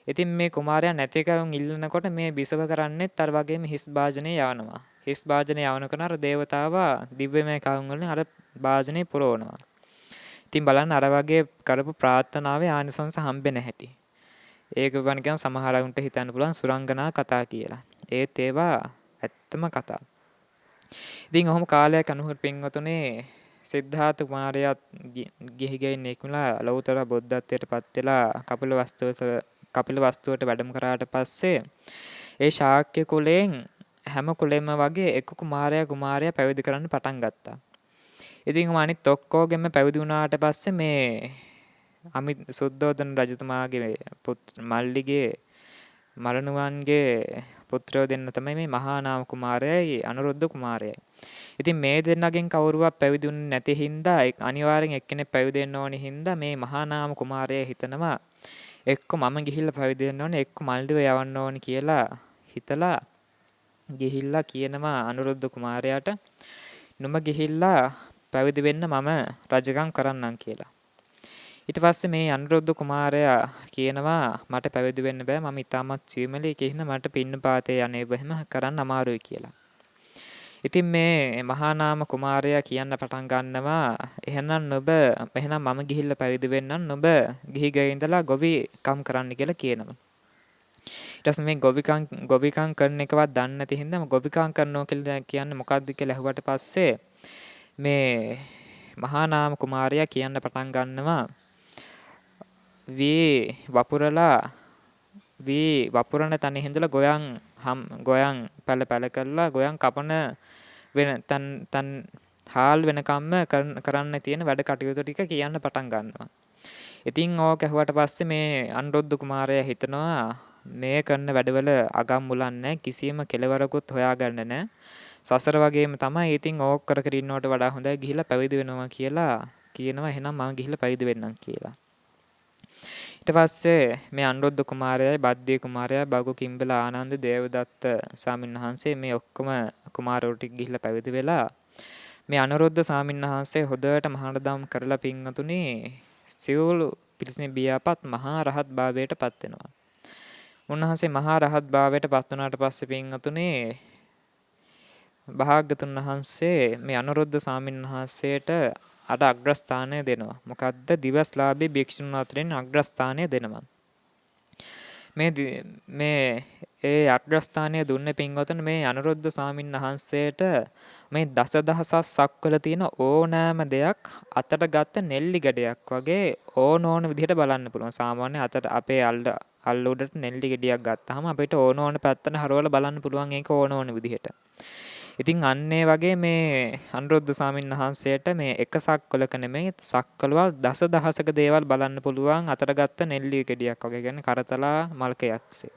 ඉතින් මේ කුමාරයා නැති කැවුම් ඉල්ලනකොට මේ බිසව කරන්නේත් අර වගේම හිස් භාජනේ යවනවා. හිස් භාජනේ යවනකොට අර දේවතාවා දිව්‍යමය කවුම් වලින් අර භාජනේ පුරවනවා. ඉතින් බලන්න අර වගේ කරපු ප්‍රාර්ථනාවේ ආනිසංස හම්බෙන්නේ නැහැටි. ඒක වනිකන් සමහරවුන්ට හිතන්න පුළුවන් සුරංගනා කතා කියලා. ඒත් ඒවා ඇත්තම කතා. ඉතින් ඔහොම කාලයක් අනුහර පින්වතුනේ සිද්ධාර්ථ කුමාරයා ගිහි ගෙයින් එක්මලා ලෞතර බුද්ධත්වයට පත් වෙලා කපිලවස්තුවට වැඩම කරාට පස්සේ ඒ ශාක්‍ය කුලයෙන් හැම කුලෙම වගේ එක්ක කුමාරයා පැවිදි කරන්න පටන් ගත්තා. ඉතින් අනිත් ඔක්කොගෙම පැවිදි වුණාට පස්සේ මේ සුද්ධෝදන රජතුමාගේ මල්ලිගේ මරණුවන්ගේ පුත්‍රයෝ දෙන්න තමයි මේ මහා නාම කුමාරයයි අනුරුද්ධ කුමාරයයි. ඉතින් මේ දෙන්නගෙන් කවුරුවත් පැවිදුන්නේ නැති හින්දා අනිවාර්යෙන් එක්කෙනෙක් පැවිදි වෙන්න ඕනි හින්දා මේ මහා නාම කුමාරයා හිතනවා එක්ක මම ගිහිල්ලා පැවිදි වෙන්න ඕනේ එක්ක මල්ලිව යවන්න ඕනි කියලා හිතලා ගිහිල්ලා කියනවා අනුරුද්ධ කුමාරයාට නුඹ ගිහිල්ලා පැවිදි වෙන්න මම රජකම් කරන්නම් කියලා. ඊට පස්සේ මේ අනුරුද්ධ කුමාරයා කියනවා මට පැවිදි වෙන්න බෑ මම ඉතාමත් සියුමලී කියන මට පින්නපාතේ යන්නේ බැහැම කරන්න අමාරුයි කියලා. ඉතින් මේ මහා නාම කුමාරයා කියන්න පටන් ගන්නවා එහෙනම් මම ගිහිල්ලා පැවිදි වෙන්නම් නුඹ ගිහි ගෙයි ඉඳලා ගොවිකම් කරන්න කියලා කියනවා. ඊට පස්සේ මේ ගොවිකම් කරන එකවත් දන්නේ නැති හින්දා ගොවිකම් කරනවා කියලා කියන්නේ මොකක්ද කියලා අහුවට පස්සේ මේ මහා නාම කුමාරයා කියන්න පටන් ගන්නවා වපුරන තැන හිඳලා ගොයන් පැල කරලා ගොයන් කපන වෙන තන් හාල් වෙනකම්ම කරන්න තියෙන වැඩ කටයුතු ටික කියන්න පටන් ගන්නවා. ඉතින් ඕක ඇහුවට පස්සේ මේ අනුරුද්ධ කුමාරයා හිතනවා මේ කරන වැඩවල අගම් මුලක් නැහැ, කිසියම් කෙලවරකුත් හොයාගන්න නැහැ. සසර වගේම තමයි. ඉතින් ඕක කර කර ඉන්නවට වඩා හොඳයි ගිහිල්ලා පැවිදි වෙනවා කියලා කියනවා. එහෙනම් මම ගිහිල්ලා පැවිදි වෙන්නම් කියලා. ඊට පස්සේ මේ අනුරුද්ධ කුමාරයයි බද්දේ කුමාරයයි බගු කිම්බල ආනන්ද දේවදත්ත ස්වාමීන් වහන්සේ මේ ඔක්කොම කුමාරවරු ටික ගිහිල්ලා පැවිදි වෙලා මේ අනුරුද්ධ ස්වාමීන් වහන්සේ හොඳට මහානදම් කරලා පින්වතුනි සියලු පිරිසින් බියාපත් මහා රහත් භාවයට පත් වෙනවා. උන්වහන්සේ මහා රහත් භාවයට පත් වුණාට පස්සේ පින්වතුනි භාග්‍යතුන් වහන්සේ මේ අනුරුද්ධ ස්වාමීන් වහන්සේට අර අග්‍රස්ථානය දෙනවා. මොකද්ද? දිවස්ලාභී භික්ෂුන් අතරින් අග්‍රස්ථානය දෙනවා. මේ ඒ අග්‍රස්ථානය දුන්නේ පින්වතුනි මේ අනුරුද්ධ ස්වාමීන් වහන්සේට මේ දසදහසක් සක්වල තියෙන ඕනෑම දෙයක් අතට ගත්ත නෙල්ලි ගැඩයක් වගේ ඕන විදිහට බලන්න පුළුවන්. සාමාන්‍ය අතට අපේ අල්ල උඩට නෙල්ලි ගෙඩියක් ගත්තාම අපිට ඕන පැත්තට හරවලා බලන්න පුළුවන් ඒක ඕන විදිහට. ඉතින් අන්නේ වගේ මේ අනුරුද්ධ ස්වාමීන් වහන්සේට මේ එක සක්වලක නෙමෙයි සක්වලවල් දසදහසක දේවල් බලන්න පුළුවන් අතට ගත්ත නෙල්ලි ගෙඩියක් වගේ. කියන්නේ කරතලා මල්කයක්සේ.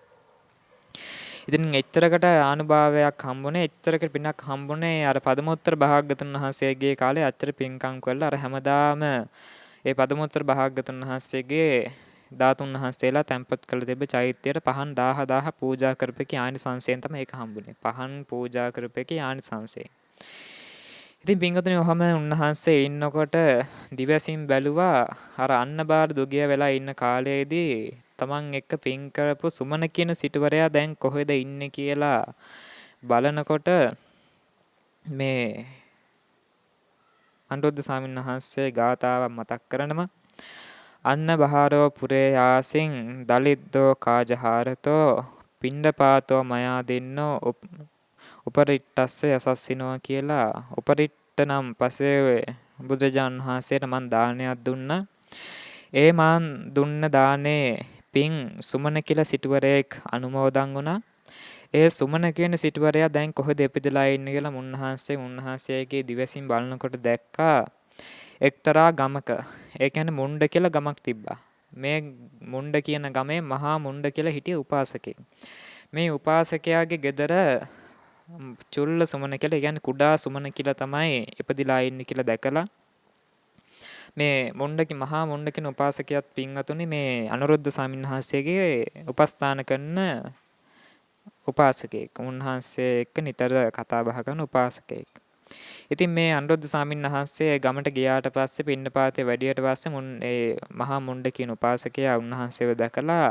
ඉතින් එච්චරකට ආනුභාවයක් හම්බුනේ, එච්චරකට පිනක් හම්බුනේ අර පදමෝත්තර භාග්‍යතුන් වහන්සේගේ කාලේ අච්චර පින්කම් කළා. අර හැමදාම ඒ පදමෝත්තර භාග්‍යතුන් වහන්සේගේ ධාතුන් වහන්සේලා තැන්පත් කළ තිබෙ චෛත්‍යයට පහන් 10000 පූජා කරපෙකි ආනිසංසයෙන් තමයි ඒක හම්බුනේ. පහන් පූජා කරපෙකි ආනිසංසයෙන්. ඉතින් පින්වතුනි ඔහම උන්වහන්සේ ඉන්නකොට දිවසින් බැලුවා අර අන්නබාර දුගිය වෙලා ඉන්න කාලයේදී තමන් එක්ක පින් කරපු සුමන කියන සිටුවරයා දැන් කොහෙද ඉන්නේ කියලා බලනකොට මේ අනුරුද්ධ ස්වාමීන් වහන්සේ ගාථාවක් මතක් කරනවා. අන්න බහාරෝ පුරේ ආසින් දලිද්දෝ කාජහාරතෝ පිණ්ඩපාතෝ මයා දෙන්නෝ උපරිට්ටස්ස යසස්සිනවා කියලා. උපරිට්ට නම් පසේ බුදුරජාණන් වහන්සේට මන් දානයක් දුන්නා. ඒ මන් දුන්න දානේ පින් සුමන කියලා සිටුවරයෙක් අනුමෝදන් වුණා. ඒ සුමන කියන සිටුවරයා දැන් කොහෙද ඉපදලා ඉන්නේ කියලා උන්වහන්සේගේ දිවසින් බලනකොට දැක්කා එක්තරා ගමක. ඒ කියන්නේ මුණ්ඩ කියලා ගමක් තිබ්බා. මේ මුණ්ඩ කියන ගමේ මහා මුණ්ඩ කියලා හිටිය උපාසකෙක්. මේ උපාසකයාගේ ගෙදර චුල්ල සුමන කියලා, කියන්නේ කුඩා සුමන කියලා තමයි ඉපදිලා ඉන්නේ කියලා දැකලා මේ මහා මුණ්ඩ කියන උපාසකයාත් පින්වතුනි මේ අනුරුද්ධ ස්වාමීන් වහන්සේගේ උපස්ථාන කරන උපාසකෙක්. උන්වහන්සේ එක්ක නිතර කතා බහ කරන උපාසකෙක්. ඉතින් මේ අනුරුද්ධ ස්වාමීන් වහන්සේ ගමට ගියාට පස්සේ පින්නපාතේ වැඩියට පස්සේ ඒ මහා මුණ්ඩ කියන උපාසකයා උන්වහන්සේව දැකලා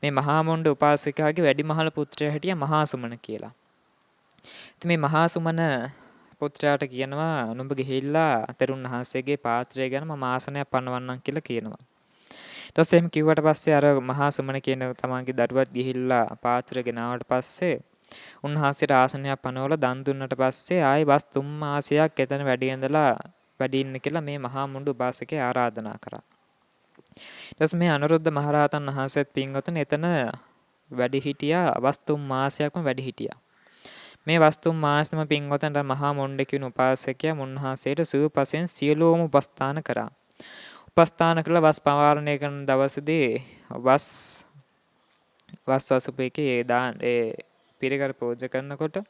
මේ මහා මුණ්ඩ උපාසකයාගේ වැඩිමහල් පුත්‍රයා හිටියා මහා සුමන කියලා. ඉතින් මේ මහා සුමන පුත්‍රයාට කියනවා නුඹ ගිහිල්ලා තෙරුන් වහන්සේගේ පාත්‍රය ගැන මම ආසනයක් පනවන්නම් කියලා කියනවා. ඊට පස්සේ එහෙම කිව්වට පස්සේ අර මහා සුමන කියන තමන්ගේ දරුවත් ගිහිල්ලා පාත්‍රය ගෙනාවට පස්සේ උන්වහන්සේට ආසනයක් පනවලා දන් දුන්නට පස්සේ ආයි වස් 3 මාසයක් එතන වැඩි ඉන්න කියලා මේ මහා මුණ්ඩ උපාසකයා ආරාධනා කරා. ඊට පස්සේ මේ අනුරුද්ධ මහරහතන් වහන්සේත් පින්වතුනි එතන වැඩි හිටියා. වස් 3 මාසයක්ම වැඩි හිටියා. මේ වස් 3 මාසෙම පින්වතුන්ට මහා මුණ්ඩ කියන උපාසකයා මුන්වහන්සේට සුවපසෙන් සියලුම උපස්ථාන කරා. උපස්ථාන කළ වස් පවාරණය කරන දවසේදී වස් වසුපේකේ ඒ පිරිකර පූජා කරනකොට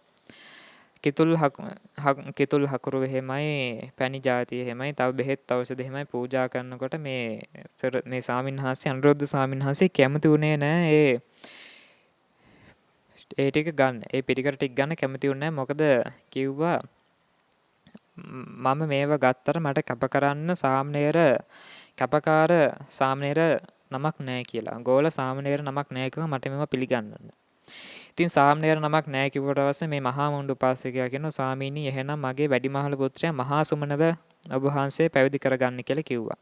කිතුල් හකුරු එහෙමයි, පැණි ජාතිය එහෙමයි, තව බෙහෙත් ඖෂධ එහෙමයි පූජා කරනකොට මේ ස්වාමීන් වහන්සේ අනුරුද්ධ ස්වාමීන් වහන්සේ කැමති උනේ නැහැ ඒ ටික ගන්න. ඒ පිරිකර ටික ගන්න කැමති උනේ නැහැ. මොකද කිව්වා මම මේව ගත්තට මට කැප කරන්න කැපකාර සාමණේර නමක් නැහැ කියලා. ගෝල සාමණේර නමක් නැහැ කිව්වා මට මේව පිළිගන්න. ඉතින් සාමණේර නමක් නැහැ කිව්වට පස්සේ මේ මහා මුණ්ඩ උපාසකයා කියනවා ස්වාමීනි එහෙනම් මගේ වැඩිමහල් පුත්‍රයා මහා සුමනව ඔබ වහන්සේ පැවිදි කරගන්න කියලා කිව්වා.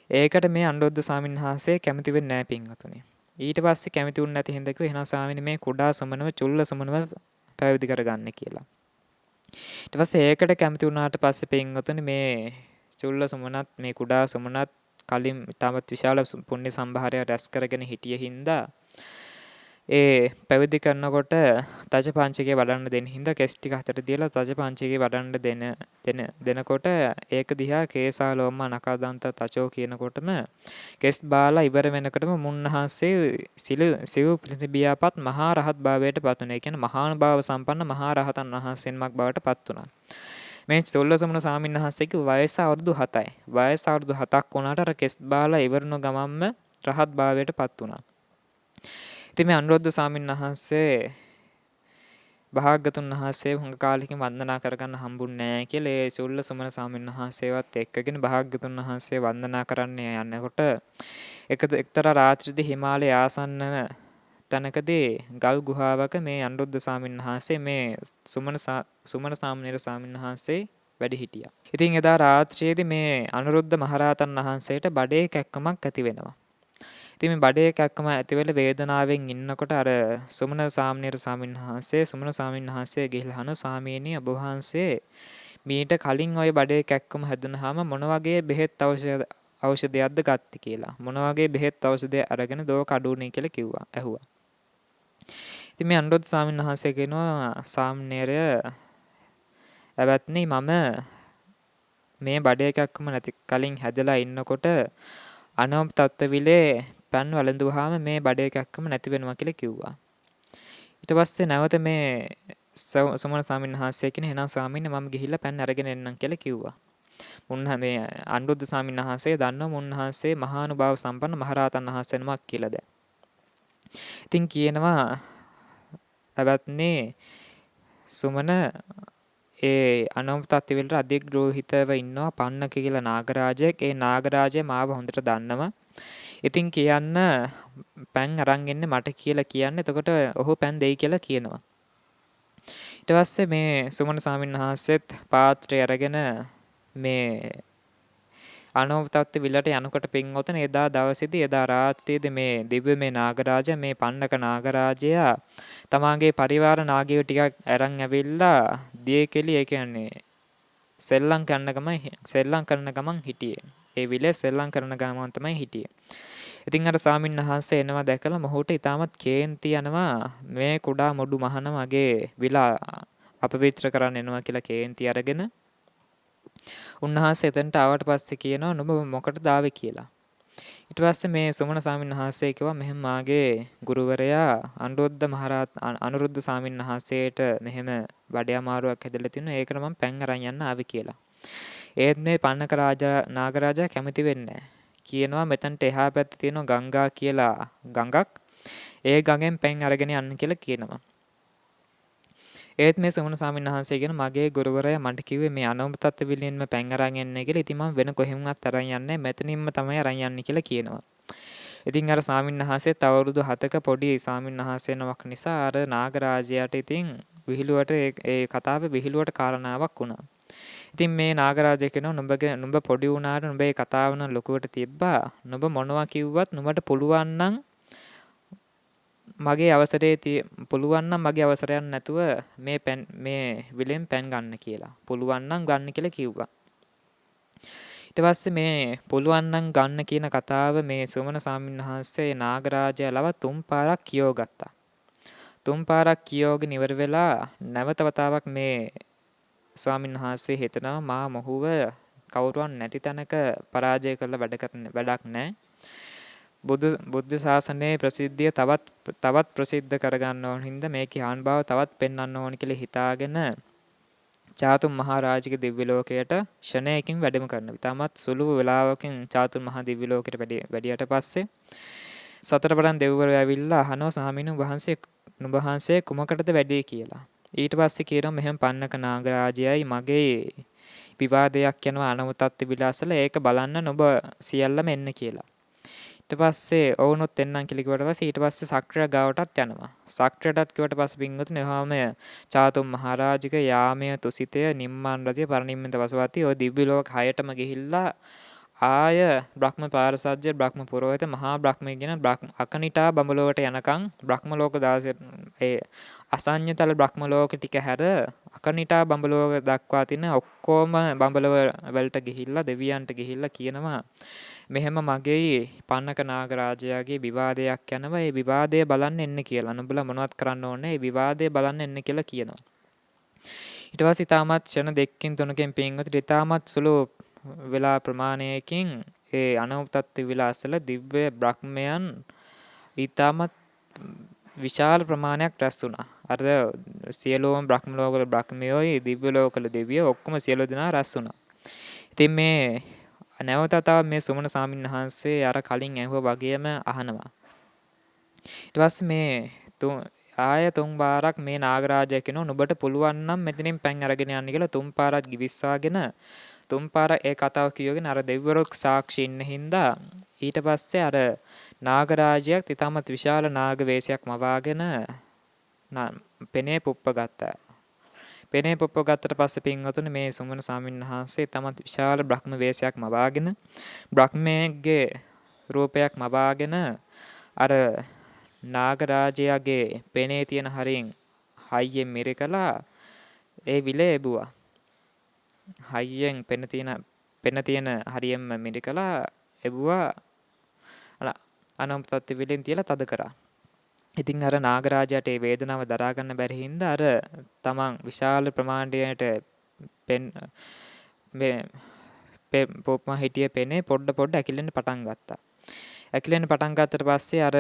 ඒකට මේ අනුරුද්ධ ස්වාමීන් වහන්සේ කැමති වෙන්නේ නැහැ පින්වතුනි. ඊට පස්සේ කැමති වුණ නැති හින්දා කිව්වා එහෙනම් ස්වාමීනි මේ කුඩා සුමනව චුල්ල සුමනව පැවිදි කරගන්න කියලා. ඊට පස්සේ ඒකට කැමති වුණාට පස්සේ පින්වතුනි මේ චුල්ල සුමනත් මේ කුඩා සුමනත් කලින් තාමත් විශාල පුණ්‍ය සම්භාරය රැස් කරගෙන හිටිය හින්දා ඒ පැවිදි කරනකොට තජ පංචකය වඩන්න දෙන හින්දා කෙස් ටික අතට තියලා තජ පංචකය වඩන්න දෙනකොට ඒක දිහා කේසා ලෝම නකාදන්ත තචෝ කියනකොටම කෙස් බාලා ඉවර වෙනකොටම මුන්නහන්සේ සිව් පිළිසිබියාපත් මහා රහත් භාවයට පත් වුණා. ඒ කියන්නේ මහානුභාව සම්පන්න මහා රහතන් වහන්සේනමක් බවට පත් වුණා. මේ චොල්ලසමුණ ස්වාමීන් වහන්සේගේ වයස අවුරුදු 7යි. වයස අවුරුදු 7ක් වුණාට අර කෙස් බාලා ඉවරන ගමන්ම රහත් භාවයට පත් වුණා. ඉතින් මේ අනුරුද්ධ ස්වාමීන් වහන්සේ භාග්‍යතුන් වහන්සේ හුඟ කාලෙකින් වන්දනා කරගන්න හම්බුන්නේ නැහැ කියලා ඒ චොල්ලසමුණ ස්වාමීන් වහන්සේවත් එක්කගෙන භාග්‍යතුන් වහන්සේ වන්දනා කරන්න යනකොට එක්තරා රාත්‍රියේදී හිමාලයේ ආසන්න තැනකදී ගල් ගුහාවක මේ අනුරුද්ධ ස්වාමීන් වහන්සේ මේ සුමන සාමණේර ස්වාමීන් වහන්සේ වැඩ හිටියා. ඉතින් එදා රාත්‍රියේදී මේ අනුරුද්ධ මහරහතන් වහන්සේට බඩේ කැක්කමක් ඇති වෙනවා. ඉතින් මේ බඩේ කැක්කම ඇති වෙලා වේදනාවෙන් ඉන්නකොට අර සුමන සාමණේර ස්වාමීන් වහන්සේ ගිහිල්ලා අහන ස්වාමීනි ඔබ වහන්සේ මීට කලින් ওই බඩේ කැක්කම හැදුනහම මොන වගේ බෙහෙත් ඖෂධයක්ද ගත්තේ කියලා. මොන වගේ බෙහෙත් ඖෂධය අරගෙන දෝක අඩුුනේ කියලා කිව්වා. ඇහුවා. ඉතින් මේ අනුරුද්ධ ස්වාමීන් වහන්සේ කියනවා සාමණේරය එවත්නි මම මේ බඩේ කැක්කම නැති කලින් හැදලා ඉන්නකොට අනෝම් තත්ත්වවිලේ පන් වළඳුවාම මේ බඩේ කැක්කම නැති වෙනවා කියලා කිව්වා. ඊට පස්සේ නැවත මේ සුමන ස්වාමීන් වහන්සේ කියන එහෙනම් ස්වාමීනි මම ගිහිල්ලා පන් අරගෙන එන්නම් කියලා කිව්වා. මේ අනුරුද්ධ ස්වාමීන් වහන්සේ දන්නවා මුන්වහන්සේ මහානුභාව සම්පන්න මහරහතන් වහන්සේ නමක් කියලා දැන්. ඉතින් කියනවා එවත්නි සුමන ඒ අනෝමතත් වලට අධිග්‍රෝහිතව ඉන්නවා පන්නක කියලා නාගරාජයෙක්. ඒ නාගරාජය මාව හොඳට දන්නවා. ඉතින් කියන්න පෑන් අරන් එන්න මට කියලා කියන්න. එතකොට ඔහු පෑන් දෙයි කියලා කියනවා. ඊට පස්සේ මේ සුමන ස්වාමීන් වහන්සේත් පාත්‍රය අරගෙන මේ අනෝමතත් විලට යනකොට පින්වතුන් එදා දවසේදී එදා රාත්‍රියේදී මේ දිව්‍ය මේ නාගරාජයා මේ පන්නක නාගරාජයා තමාගේ පරිවාර නාගයෝ ටිකක් අරන් ඇවිල්ලා දියකෙලි ඒ කියන්නේ සෙල්ලම් කරන ගමන් හිටියේ. ඒ විලේ සෙල්ලම් කරන ගමන් තමයි හිටියේ. ඉතින් අර ස්වාමීන් වහන්සේ එනවා දැකලා මොහුට ඊටමත් කේන්ති යනවා මේ කුඩා මොඩු මහන මගේ විල අපවිත්‍ර කරන්න එනවා කියලා කේන්ති අරගෙන උන්වහන්සේ එතනට ආවට පස්සේ කියනවා නුඹ මොකටද ආවේ කියලා. ඊට පස්සේ මේ සුමන ස්වාමීන් වහන්සේ කිව්වා මෙහෙම මාගේ ගුරුවරයා අනුරුද්ධ ස්වාමීන් වහන්සේට මෙහෙම බඩේ අමාරුවක් හැදලා තිනවා ඒකට මම පෑන් අරන් යන්න ආවේ කියලා. ඒත් මේ පන්නක නාගරාජා කැමති වෙන්නේ කියනවා මෙතනට එහා පැත්තේ තියෙන ගංගා කියලා ගඟක්. ඒ ගඟෙන් පෑන් අරගෙන යන්න කියලා කියනවා. ඒත් මේ සුමන ස්වාමීන් වහන්සේ කියන මගේ ගුරුවරයා මට කිව්වේ මේ අනෝමතත් විලින්ම පෑන් අරන් එන්නේ කියලා. ඉතින් මම වෙන කොහෙන්වත් අරන් යන්නේ මෙතනින්ම තමයි අරන් යන්නේ කියලා කියනවා. ඉතින් අර ස්වාමීන් වහන්සේත් අවුරුදු 7ක පොඩි ස්වාමීන් වහන්සේ නමක් නිසා අර නාගරාජයාට ඉතින් විහිළුවට ඒ කතාවේ විහිළුවට කාරණාවක් වුණා. ඉතින් මේ නාගරාජයා කියනවා නුඹ පොඩි වුණාට නුඹ ඒ කතාව නම් ලොකුවට තිබ්බා. නුඹ මොනවා කිව්වත් නුඹට පුළුවන් නම් මගේ අවසරයක් නැතුව මේ විලෙන් පෑන් ගන්න කියලා. පුළුවන් නම් ගන්න කියලා කිව්වා. ඊට පස්සේ මේ පුළුවන් නම් ගන්න කියන කතාව මේ සුමන ස්වාමීන් වහන්සේ නාගරාජයා ලව 3 පාරක් කියෝ ගත්තා. 3 පාරක් කියෝගෙන ඉවර වෙලා නැවත වතාවක් මේ ස්වාමීන් වහන්සේ හිතනවා මා මොහුව කවුරුන් නැති තැනක පරාජය කරලා වැඩක් නැහැ. බුද්ධ ශාසනයේ ප්‍රසිද්ධිය තවත් ප්‍රසිද්ධ කරගන්න ඕන හින්දා මේකේ ආන්භාව තවත් පෙන්වන්න ඕන කියලා හිතාගෙන චාතුම් මහරජාගේ දිව්‍ය ලෝකයට ෂණයකින් වැඩම කරනවා. ඊටමත් සුළු වේලාවකින් චාතුම් මහ දිව්‍ය ලෝකයට වැඩියට පස්සේ සතරපරන් දෙවිවරු ඇවිල්ලා අහනවා ස්වාමීන් වහන්සේ කුමකටද වැඩේ කියලා. ඊට පස්සේ කියනවා මෙහෙම පන්නක නාගරාජයයි මගේ විවාදයක් යනවා අනවතත් විලාසල ඒක බලන්න නුඹ සියල්ලම එන්න කියලා. ඊට පස්සේ ඔවුනොත් එන්නම් කියලා කිව්වට පස්සේ ඊට පස්සේ සක්‍රිය ගාවටත් යනවා. සක්‍රියටත් කිව්වට පස්සේ පින්වතුනි එහාම චාතුම් මහරජික යාමය තුසිතය නිම්මාන රතිය පරිනිම්මිත වසවති ඔය දිව්‍ය ලෝක 6ටම ගිහිල්ලා ආය බ්‍රහ්ම පාරසජ්‍ය බ්‍රහ්ම පුරෝහිත මහා බ්‍රහ්මය කියන අකනිටා බඹලොවට යනකම් බ්‍රහ්ම ලෝක 16 ඒ අසඤ්ඤතල බ්‍රහ්ම ලෝක ටික හැර අකනිටා බඹලෝක දක්වා තියෙන ඔක්කොම බඹලව වලට ගිහිල්ලා දෙවියන්ට ගිහිල්ලා කියනවා මෙහෙම මගේ පන්නක නාගරාජයාගේ විවාදයක් යනවා. ඒ විවාදය බලන්න එන්න කියලා. නුඹලා මොනවත් කරන්න ඕනේ. ඒ විවාදය බලන්න එන්න කියලා කියනවා. ඊට පස්සේ ඊටමත් ක්ෂණ දෙකකින් තුනකින් පින්වතුනි ඊටමත් සුළු වෙලා ප්‍රමාණයකින් ඒ අනුපතත් විලාසල දිව්‍ය බ්‍රහ්මයන් ඊටමත් විශාල ප්‍රමාණයක් රැස් වුණා. අර සියලුම බ්‍රහ්ම ලෝකවල බ්‍රහ්මයෝයි දිව්‍ය ලෝකවල දෙවියෝ ඔක්කොම සියලු දෙනා රැස් වුණා. ඉතින් මේ නැවතතාව මේ සුමන ස්වාමීන් වහන්සේ අර කලින් ඇහුවා වගේම අහනවා. ඊට පස්සේ මේ ආය තුන් පාරක් මේ නාගරාජයා කියනවා නුඹට පුළුවන් නම් මෙතනින් පැන් අරගෙන යන්න කියලා තුන් පාරක් ගිවිස්සාගෙන තුන් පාරක් ඒ කතාව කියවගෙන අර දෙවිවරුක් සාක්ෂි ඉන්න හින්දා ඊට පස්සේ අර නාගරාජයාත් ඊටමත් විශාල නාග වේශයක් මවාගෙන පෙනේ පුප්ප ගත්තා. පෙනේ පුප්ප ගත්තට පස්සේ පින්වතුනි මේ සුමන ස්වාමීන් වහන්සේ ඊටමත් විශාල බ්‍රහ්ම වේශයක් මවාගෙන බ්‍රහ්මයේ රූපයක් මවාගෙන අර නාගරාජයාගේ පෙනේ තියෙන හරින් හයියෙන් මිරිකලා ඒ විලේ එබුවා. හයියෙන් පෙන තියෙන හරියෙන්ම මිරිකලා එබුවා අනුපතත් විලෙන් තියලා තද කරා. ඉතින් අර නාගරාජයාට ඒ වේදනාව දරා ගන්න බැරි හින්දා අර තමන් විශාල ප්‍රමාණයට පොප්පා හිටිය පෙනේ පොඩ ඇකිලෙන්න පටන් ගත්තා. ඇකිලෙන්න පටන් ගත්තට පස්සේ අර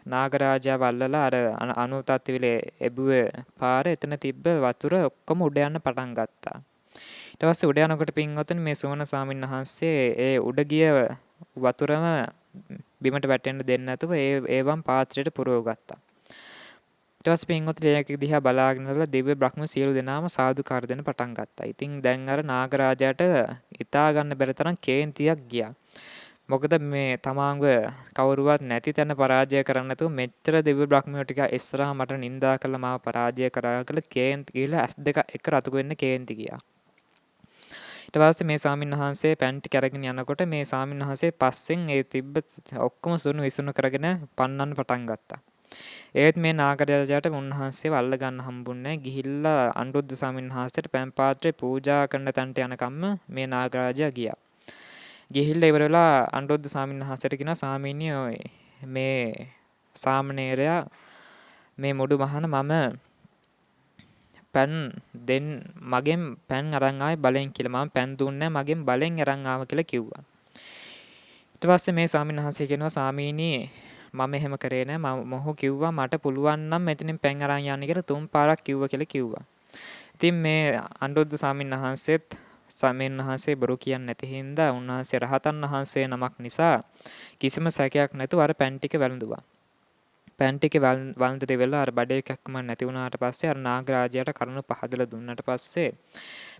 නාගරාජයා වල්ලලා අර අනුපතත් විලේ එබුවේ පාර එතන තිබ්බ වතුර ඔක්කොම උඩ යන්න පටන් ගත්තා. ඊට පස්සේ උඩ යනකොට පින්වතුනි මේ සුමන ස්වාමීන් වහන්සේ ඒ උඩ ගිය වතුරම බිමට වැටෙන්න දෙන්නේ නැතුව ඒවම් පාත්‍රයට පුරව ගත්තා. ඊට පස්සේ පින්වතුනි ඒක දිහා බලාගෙන ඉඳලා දිව්‍ය බ්‍රහ්ම සියලු දෙනාම සාදුකාර දෙන්න පටන් ගත්තා. ඉතින් දැන් අර නාගරාජයාට හිතා ගන්න බැරි තරම් කේන්තියක් ගියා. මොකද මේ තමාංග කවුරුවත් නැති තැන පරාජය කරන්න නැතුව මෙච්චර දිව්‍ය බ්‍රහ්මයෝ ටික ඉස්සරහා මට නිඳා කළා මාව පරාජය කරා කියලා කේන්ති ගිහලා S2 එක රතු වෙන්න කේන්ති ගියා. ඊට පස්සේ මේ ස්වාමීන් වහන්සේ පැන් ටික අරගෙන යනකොට මේ ස්වාමීන් වහන්සේ පස්සෙන් ඒ තිබ්බ ඔක්කොම සුණු විසුණු කරගෙන පන්නන්න පටන් ගත්තා. ඒත් මේ නාගරාජයාට උන්වහන්සේව අල්ල ගන්න හම්බුන්නේ ගිහිල්ලා අනුරුද්ධ ස්වාමීන් වහන්සේට පැන් පාත්‍රේ පූජා කරන තැනට යනකම්ම මේ නාගරාජයා ගියා. ගිහිල්ලා ඉවර වෙලා අනුරුද්ධ ස්වාමීන් වහන්සේට කියනවා ස්වාමීනි මේ සාමණේරයා මේ මුඩු මහන මම පැන් මගෙන් පැන් අරන් ආවේ බලෙන් කියලා. මම පැන් දුන්නේ මගෙන් බලෙන් අරන් ආව කියලා කිව්වා. ඊට පස්සේ මේ ස්වාමීන් වහන්සේ කියනවා ස්වාමීනි මම එහෙම කරේ නෑ. මොහු කිව්වා මට පුළුවන් නම් මෙතනින් පැන් අරන් යන්න කියලා තුන් පාරක් කිව්වා කියලා කිව්වා. ඉතින් මේ අනුරුද්ධ ස්වාමීන් වහන්සේත් ස්වාමීන් වහන්සේ බොරු කියන්නේ නැති හින්දා උන්වහන්සේ රහතන් වහන්සේ නමක් නිසා කිසිම සැකයක් නැතුව අර පැන් ටික වැළඳුවා. පැන් ටික වළඳට වෙලා අර බඩේ කැක්කම නැති වුණාට පස්සේ අර නාගරාජයාට කරුණු පහදලා දුන්නට පස්සේ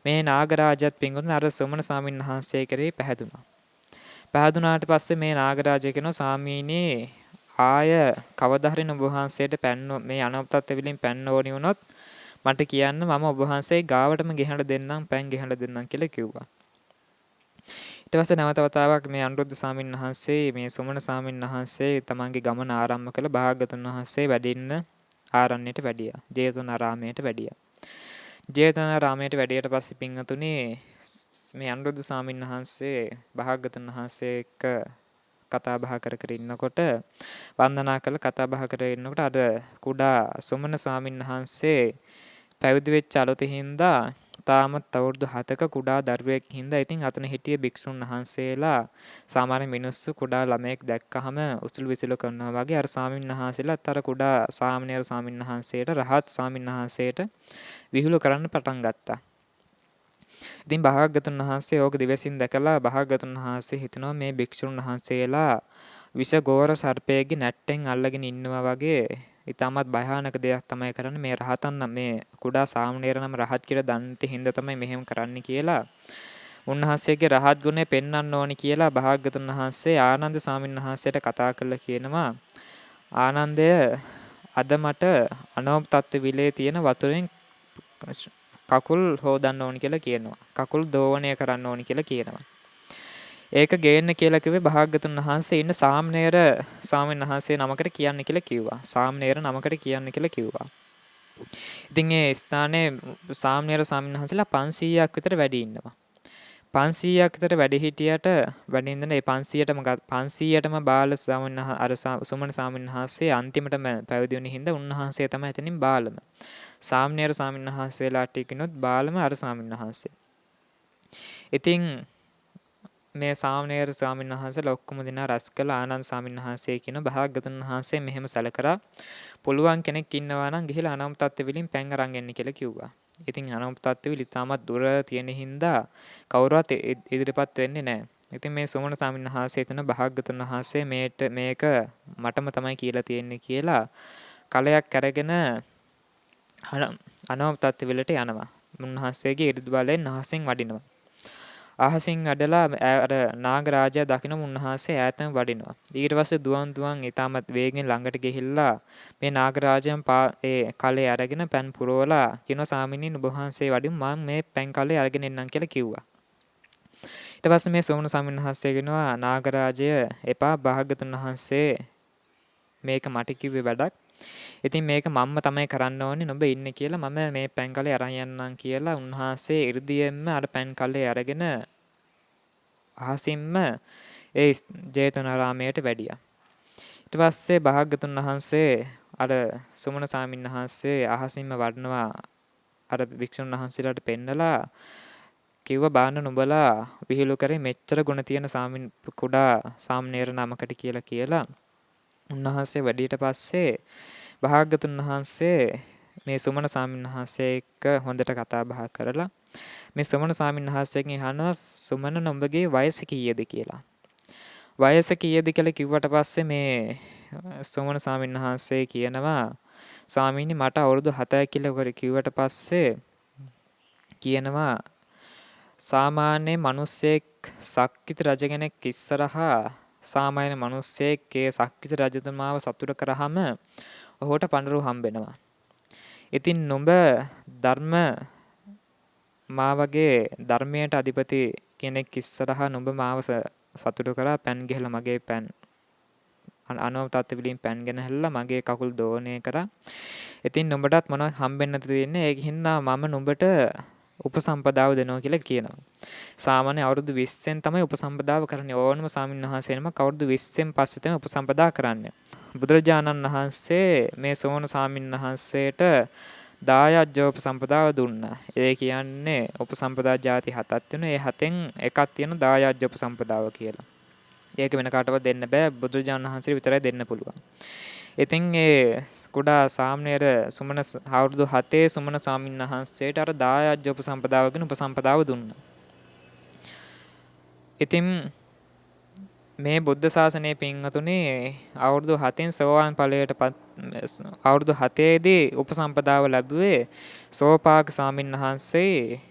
මේ නාගරාජයාත් පින්වතුනි අර සුමන ස්වාමීන් වහන්සේ කෙරෙහි පැහැදුනා. පැහැදුනාට පස්සේ මේ නාගරාජයා කියනවා ස්වාමීනි ආය කවදා හරි ඔබ වහන්සේට පැන්න මේ අනුපතත් විලින් පැන්න ඕනි වුණොත් මට කියන්න මම ඔබ වහන්සේ ගාවටම ගෙහලා දෙන්නම් පැන් ගෙහලා දෙන්නම් කියලා කිව්වා. ඊට පස්සේ නැවත වතාවක් මේ අනුරුද්ධ ස්වාමීන් වහන්සේ මේ සුමන ස්වාමීන් වහන්සේ තමන්ගේ ගමන ආරම්භ කළ භාග්‍යවතුන් වහන්සේ වැඩින්න ආරණ්‍යයට වැඩියා. ජේතවනාරාමයට වැඩියා. ජේතවනාරාමයට වැඩියට පස්සේ පින්වතුනි මේ අනුරුද්ධ ස්වාමීන් වහන්සේ භාග්‍යවතුන් වහන්සේ එක්ක කතා බහ කර ඉන්නකොට වන්දනා කළ කතා බහ කර ඉන්නකොට අර කුඩා සුමන ස්වාමීන් වහන්සේ පැවිදි වෙච්ච අලුතින් හින්දා තාමත් අවුරුදු 7ක කුඩා දරුවෙක් හින්දා ඉතින් අතන හිටිය භික්ෂුන් වහන්සේලා සාමාන්‍ය මිනිස්සු කුඩා ළමයෙක් දැක්කහම උසුළු විසුළු කරනවා වගේ අර ස්වාමීන් වහන්සේලාත් අර කුඩා සාමණේර ස්වාමීන් වහන්සේට රහත් ස්වාමීන් වහන්සේට විහිළු කරන්න පටන් ගත්තා. ඉතින් භාග්‍යවතුන් වහන්සේ ඕක දිවසින් දැකලා භාග්‍යවතුන් වහන්සේ හිතනවා මේ භික්ෂුන් වහන්සේලා විෂ ගෝර සර්පයෙක්ගේ නැට්ටෙන් අල්ලගෙන ඉන්නවා වගේ ඊටමත් භයානක දෙයක් තමයි කරන්නේ. මේ රහතන් මේ කුඩා සාමණේර නම් රහත් කියලා දන්නේ හින්දා තමයි මෙහෙම කරන්න කියලා උන්වහන්සේගේ රහත් ගුණය පෙන්වන්න ඕනි කියලා භාග්‍යවතුන් වහන්සේ ආනන්ද ස්වාමීන් වහන්සේට කතා කරලා කියනවා ආනන්දය අද මට අනෝපතත් විලේ තියෙන වතුරෙන් කකුල් හොදන්න ඕනි කියලා කියනවා. කකුල් දෝවණය කරන්න ඕනි කියලා කියනවා. ඒක ගේන්න කියලා කිව්වේ භාග්‍යවතුන් වහන්සේ ඉන්න සාමණේර ස්වාමීන් වහන්සේ නමකට කියන්න කියලා කිව්වා. සාමණේර නමකට කියන්න කියලා කිව්වා. ඉතින් ඒ ස්ථානයේ සාමණේර ස්වාමීන් වහන්සේලා 500ක් විතර වැඩි ඉන්නවා. 500ක් විතර වැඩි හිටියට වැඩි ඉඳන් ඒ 500ටම බාල සුමන ස්වාමීන් වහන්සේ අන්තිමටම පැවිදි වුණ හින්දා උන්වහන්සේ තමයි එතනින් බාලම. සාමණේර ස්වාමීන් වහන්සේලා ටිකිනුත් බාලම අර ස්වාමීන් වහන්සේ. ඉතින් මේ සාමණේර ස්වාමීන් වහන්සේලා ඔක්කොම දෙනා රැස් කළ ආනන්ද ස්වාමීන් වහන්සේ කියන භාග්‍යවතුන් වහන්සේ මෙහෙම සැලකලා පුළුවන් කෙනෙක් ඉන්නවා නම් ගිහිලා අනම්තත්ත්ව විලින් පැන් අරන් එන්න කියලා කිව්වා. ඉතින් අනම්තත්ත්ව විලි තාමත් දුර තියෙන හින්දා කවුරුවත් ඉදිරිපත් වෙන්නේ නැහැ. ඉතින් මේ සුමන ස්වාමීන් වහන්සේ තුන භාග්‍යවතුන් වහන්සේ මේක මටම තමයි කියලා තියෙන්නේ කියලා කලයක් අරගෙන අනම්තත්ත්ව විලට යනවා. උන්වහන්සේගේ ඉරිදි බලයෙන් අහසින් වඩිනවා. අහසින් වැඩලා අර නාගරාජයා දකින්න උන්වහන්සේ ඈතම වඩිනවා. ඊට පස්සේ දුවන් ඊටමත් වේගෙන් ළඟට ගිහිල්ලා මේ නාගරාජයන් ඒ කලේ අරගෙන පෑන් පුරවලා කියනවා ස්වාමීනි ඔබ වහන්සේ වඩින් මම මේ පෑන් කලේ අරගෙන එන්නම් කියලා කිව්වා. ඊට පස්සේ මේ සෝමන ස්වාමීන් වහන්සේ කියනවා නාගරාජය එපා භාග්‍යතුන් වහන්සේ මේක මට කිව්වේ වැඩක්. ඉතින් මේක මම්ම තමයි කරන්න ඕනේ නුඹ ඉන්නේ කියලා මම මේ පෑන් කලේ අරන් යන්නම් කියලා උන්වහන්සේ 이르දියෙන්ම අර පෑන් කලේ අරගෙන අහසින්ම ඒ ජේතවනාරාමයට වැඩියා. ඊට පස්සේ භාග්‍යතුන් වහන්සේ අර සුමන ස්වාමීන් වහන්සේ අහසින්ම වඩනවා අර වික්ෂුන් වහන්සේලාට පෙන්නලා කිව්ව බාන්න නුඹලා විහිළු කරේ මෙච්චර ගුණ තියෙන කුඩා සාමණේර නමකට කියලා උන්වහන්සේ වැඩියට පස්සේ භාග්‍යතුන් වහන්සේ මේ සුමන ස්වාමීන් වහන්සේ එක්ක හොඳට කතා බහ කරලා මේ සුමන ස්වාමීන් වහන්සේගෙන් අහනවා සුමන නුඹගේ වයස කීයද කියලා. වයස කීයද කියලා කිව්වට පස්සේ මේ සුමන ස්වාමීන් වහන්සේ කියනවා ස්වාමීනි මට අවුරුදු 7යි කියලා කිව්වට පස්සේ කියනවා සාමාන්‍ය මිනිස්සෙක් සක්විති රජ කෙනෙක් ඉස්සරහා සාමාන්‍ය මිනිස්සෙක්ගේ සක්විති රජතුමාව සතුට කරාම ඔහුට පඬුරු හම්බෙනවා. ඉතින් නුඹ මා වගේ ධර්මයට අධිපති කෙනෙක් ඉස්සරහා නුඹ මාව සතුට කරා පෑන් ගහලා මගේ පෑන් අනවතත් විලින් පෑන් ගෙනහැල්ලා මගේ කකුල් දෝණය කරා. ඉතින් නුඹටත් මොනවද හම්බෙන්නද තියෙන්නේ? ඒකින්ද මම නුඹට උපසම්පදාව දෙනවා කියලා කියනවා. සාමාන්‍ය අවුරුදු 20න් තමයි උපසම්පදාව කරන්නේ. ඕනම ස්වාමීන් වහන්සේ නමක් අවුරුදු 20න් පස්සේ තමයි උපසම්පදා කරන්නේ. බුදුරජාණන් වහන්සේ මේ සෝන ස්වාමීන් වහන්සේට දායජ්‍ය උපසම්පදාව දුන්නා. ඒ කියන්නේ උපසම්පදා ಜಾති 7ක් තියෙනවා. ඒ 7න් එකක් තියෙන දායජ්‍ය උපසම්පදාව කියලා. ඒක වෙන කාටවත් දෙන්න බෑ. බුදුරජාණන් වහන්සේ විතරයි දෙන්න පුළුවන්. ඉතින් ඒ කුඩා සාමණේර සුමන අවුරුදු 7 සුමන ස්වාමීන් වහන්සේට අර දායජ්‍ය උපසම්පදාවගෙන උපසම්පදාව දුන්නා. ඉතින් මේ බුද්ධ ශාසනයේ පින්වතුනේ අවුරුදු 7න් සෝවාන් ඵලයටපත් අවුරුදු 7ේදී උපසම්පදාව ලැබුවේ සෝපාක ස්වාමීන් වහන්සේ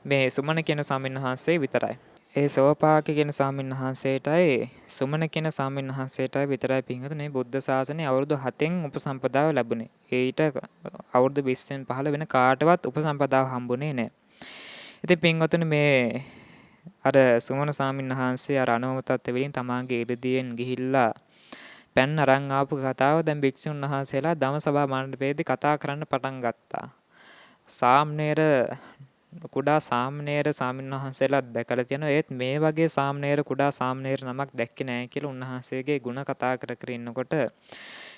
මේ සුමන කියන ස්වාමීන් වහන්සේ විතරයි. ඒ සෝපාක කියන ස්වාමීන් වහන්සේටයි සුමන කියන ස්වාමීන් වහන්සේටයි විතරයි පින්වතුනේ බුද්ධ ශාසනයේ අවුරුදු 7න් උපසම්පදාව ලැබුණේ. ඊට අවුරුදු 20න් පහළ වෙන කාටවත් උපසම්පදාව හම්බුනේ නැහැ. ඉතින් පින්වතුනේ මේ අර සුමන ස්වාමීන් වහන්සේ අර අනවතත් වෙලින් තමාගේ ඉරිදියෙන් ගිහිල්ලා පෑන් අරන් ආපු කතාව දැන් භික්ෂුන් වහන්සේලා ධම්මසභා මණ්ඩපයේදී කතා කරන්න පටන් ගත්තා. කුඩා සාමණේර ස්වාමීන් වහන්සේලා දැකලා තියෙනවා. ඒත් මේ වගේ කුඩා සාමණේර නමක් දැක්කේ නැහැ කියලා උන්වහන්සේගේ ಗುಣ කතා කර ඉන්නකොට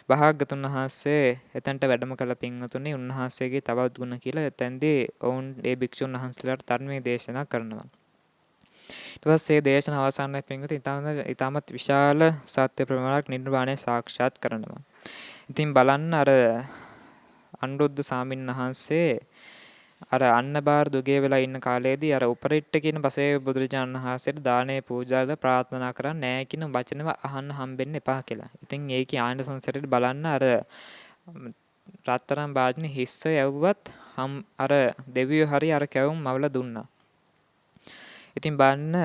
භාග්‍යතුන් වහන්සේ එතනට වැඩම කළ පින්වතුනි උන්වහන්සේගේ තවත් ගුණ කියලා එතෙන්දී ඔවුන් ඒ භික්ෂුන් වහන්සේලාට ධර්මයේ දේශනා කරනවා. ඊට පස්සේ දේශන අවසානයේ පින්වතුනි ඊටමත් විශාල සත්‍ය ප්‍රමාණයක් නිර්වාණය සාක්ෂාත් කරනවා. ඉතින් බලන්න අර අනුරුද්ධ ස්වාමීන් වහන්සේ අර අන්නබාර දුගේ වෙලා ඉන්න කාලේදී අර උපරිට්ඨ කියන පසේ බුදුරජාණන් වහන්සේට දානේ පූජාද ප්‍රාර්ථනා කරන්නේ නැහැ කියන වචනව අහන්න හම්බෙන්න එපා කියලා. ඉතින් ඒකේ ආනිසංසයට බලන්න අර රත්තරන් භාජනේ හිස්ස යවුවත් අර දෙවියෝ හරි අර කැවුම් මවලා දුන්නා. ඉතින් බලන්න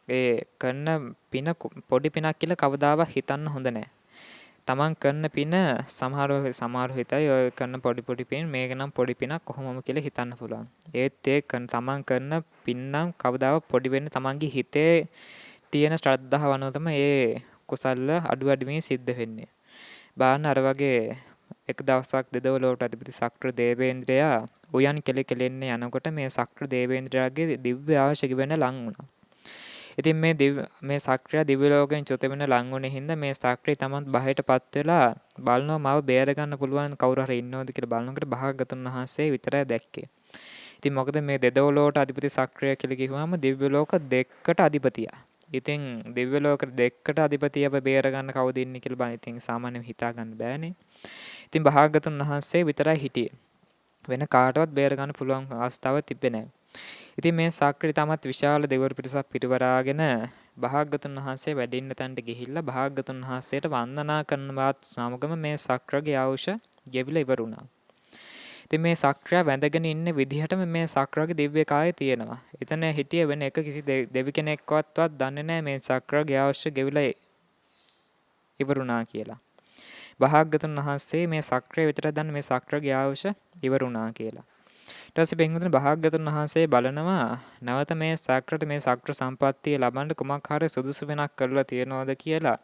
ඒ කරන පින පොඩි පිනක් කියලා කවදාවත් හිතන්න හොඳ නැහැ. තමන් කරන පින සමහරව හිතයි ඔය කරන පොඩි පින් මේක නම් පොඩි පිනක් කොහොමම කියලා හිතන්න පුළුවන්. ඒත් තමන් කරන පින් නම් කවදාවත් පොඩි වෙන්නේ තමන්ගේ හිතේ තියෙන ශ්‍රද්ධාව අනුව තමයි ඒ කුසල අඩුවෙන් සිද්ධ වෙන්නේ. බාන්න අර වගේ එක දවසක් දෙදවලට අධිපති සක්‍ර දේවේන්ද්‍රයා උයන් කෙලෙන්නේ යනකොට මේ සක්‍ර දේවේන්ද්‍රයාගේ දිව්‍ය ආශික වෙන ලං වුණා. ඉතින් මේ සක්‍රිය දිව්‍ය ලෝකයෙන් චුත වෙන ලං වුණේ හින්දා මේ සක්‍රිය තමන් බහෙටපත් වෙලා බලනවා මාව බේර ගන්න පුළුවන් කවුරු හරි ඉන්නවද කියලා බලනකොට භාග්‍යවතුන් වහන්සේ විතරයි දැක්කේ. ඉතින් මොකද මේ දෙදොලෝට අධිපති සක්‍රිය කියලා කිව්වම දිව්‍ය ලෝක දෙකකට අධිපතියා. ඉතින් දිව්‍ය ලෝක දෙකකට අධිපතියව බේර ගන්න කවුද ඉන්නේ කියලා බලන්න ඉතින් සාමාන්‍යයෙන් හිතා ගන්න බෑනේ. ඉතින් භාග්‍යවතුන් වහන්සේ විතරයි හිටියේ. වෙන කාටවත් බේර ගන්න පුළුවන් අවස්ථාවක් තිබ්බේ නැහැ. ඉතින් මේ සක්‍රිය තමත් විශාල දෙවිවරු පිරිසක් පිරිවරාගෙන භාග්‍යවතුන් වහන්සේ වැඩින්න තැනට ගිහිල්ලා භාග්‍යවතුන් වහන්සේට වන්දනා කරනවත් සමගම මේ සක්‍රගේ ආයුෂ ගෙවිලා ඉවර වුණා. ඉතින් මේ සක්‍රිය වැඳගෙන ඉන්න විදිහටම මේ සක්‍රගේ දිව්‍ය කාය තියෙනවා. එතන හිටිය වෙන එක කිසි දෙවි කෙනෙක්වත් දන්නේ නැහැ මේ සක්‍රගේ ආයුෂ ගෙවිලා ඉවර වුණා කියලා. භාග්‍යවතුන් වහන්සේ මේ සක්‍රිය විතර දන්න මේ සක්‍රගේ ආයුෂ ඉවර වුණා කියලා. ඊට පස්සේ බෙන්ගතුන් භාග්‍යවතුන් වහන්සේ බලනවා නැවත මේ සක්‍රට මේ සක්‍ර සම්පත්තිය ලබන්න කුමක් හරි සුදුසු වෙනක් කරලා තියනවද කියලා.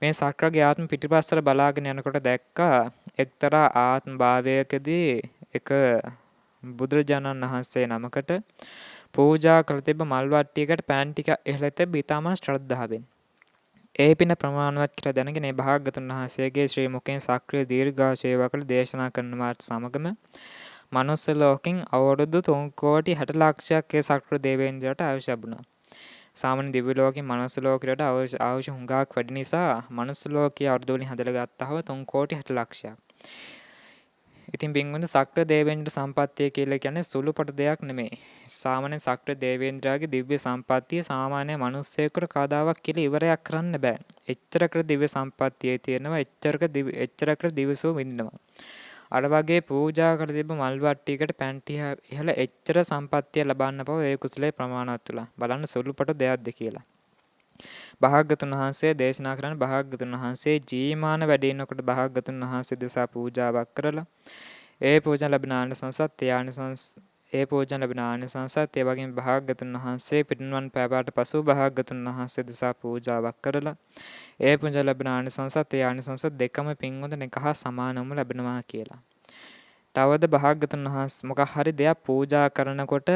මේ සක්‍රගේ ආත්ම පිටිපස්සට බලාගෙන යනකොට දැක්කා එක්තරා ආත්ම භාවයකදී එක බුදුරජාණන් වහන්සේ නමකට පූජා කළ තිබ්බ මල් වට්ටියකට පෑන් ටික එහෙලා තිබ්බ ඊටම ශ්‍රද්ධාවෙන්. ඒ පින ප්‍රමාණවත් කියලා දැනගෙන මේ භාග්‍යවතුන් වහන්සේගේ ශ්‍රී මුඛයෙන් සක්‍රිය දීර්ඝා සේවා කළ දේශනා කරනවාට සමගම මනුස්ස ලෝකෙන් අවුරුදු 3 කෝටි 60 ලක්ෂයක් ඒ සක්‍ර දේවේන්ද්‍රයාට ආයුෂ ලැබුණා. සාමාන්‍ය දිව්‍ය ලෝකෙන් මනුස්ස ලෝකයට ආයුෂ හුඟක් වැඩි නිසා මනුස්ස ලෝකයේ අවුරුදු වලින් හදලා ගත්තහම 3 කෝටි 60 ලක්ෂයක්. ඉතින් බින්වන්ත සක්‍ර දේවේන්ද්‍ර සම්පත්තිය කියලා කියන්නේ සුළුපට දෙයක් නෙමෙයි. සාමාන්‍ය සක්‍ර දේවේන්ද්‍රයාගේ දිව්‍ය සම්පත්තිය සාමාන්‍ය මිනිස්සෙකුට කවදාවත් කියලා ඉවරයක් කරන්න බෑ. එච්චරකට දිව්‍ය සම්පත්තියේ තියෙනවා එච්චරකට දිවසෝ විඳිනවා. අර වගේ පූජා කර තිබ්බ මල් වට්ටියකට පැන්ටි ඉහළ එච්චර සම්පත්තිය ලබන්න බව ඒ කුසලයේ ප්‍රමාණවත් තුලා බලන්න සුළුපට දෙයක්ද කියලා. භාග්‍යවතුන් වහන්සේ දේශනා කරන භාග්‍යවතුන් වහන්සේ ජීමාන වැඩ ඉනකොට භාග්‍යවතුන් වහන්සේ දෙසා පූජාවක් කරලා ඒ පූජා ලැබෙන ආනිසංසත් ඒ වගේම භාග්‍යවතුන් වහන්සේ පිරිනිවන් පෑවාට පසු භාග්‍යවතුන් වහන්සේ දෙසා පූජාවක් කරලා ඒ පූජා ලැබෙන ආනිසංස දෙකම පින්වතුන් එක හා සමානවම ලැබෙනවා කියලා. තවද භාග්‍යවතුන් වහන්සේ මොකක් හරි දෙයක් පූජා කරනකොට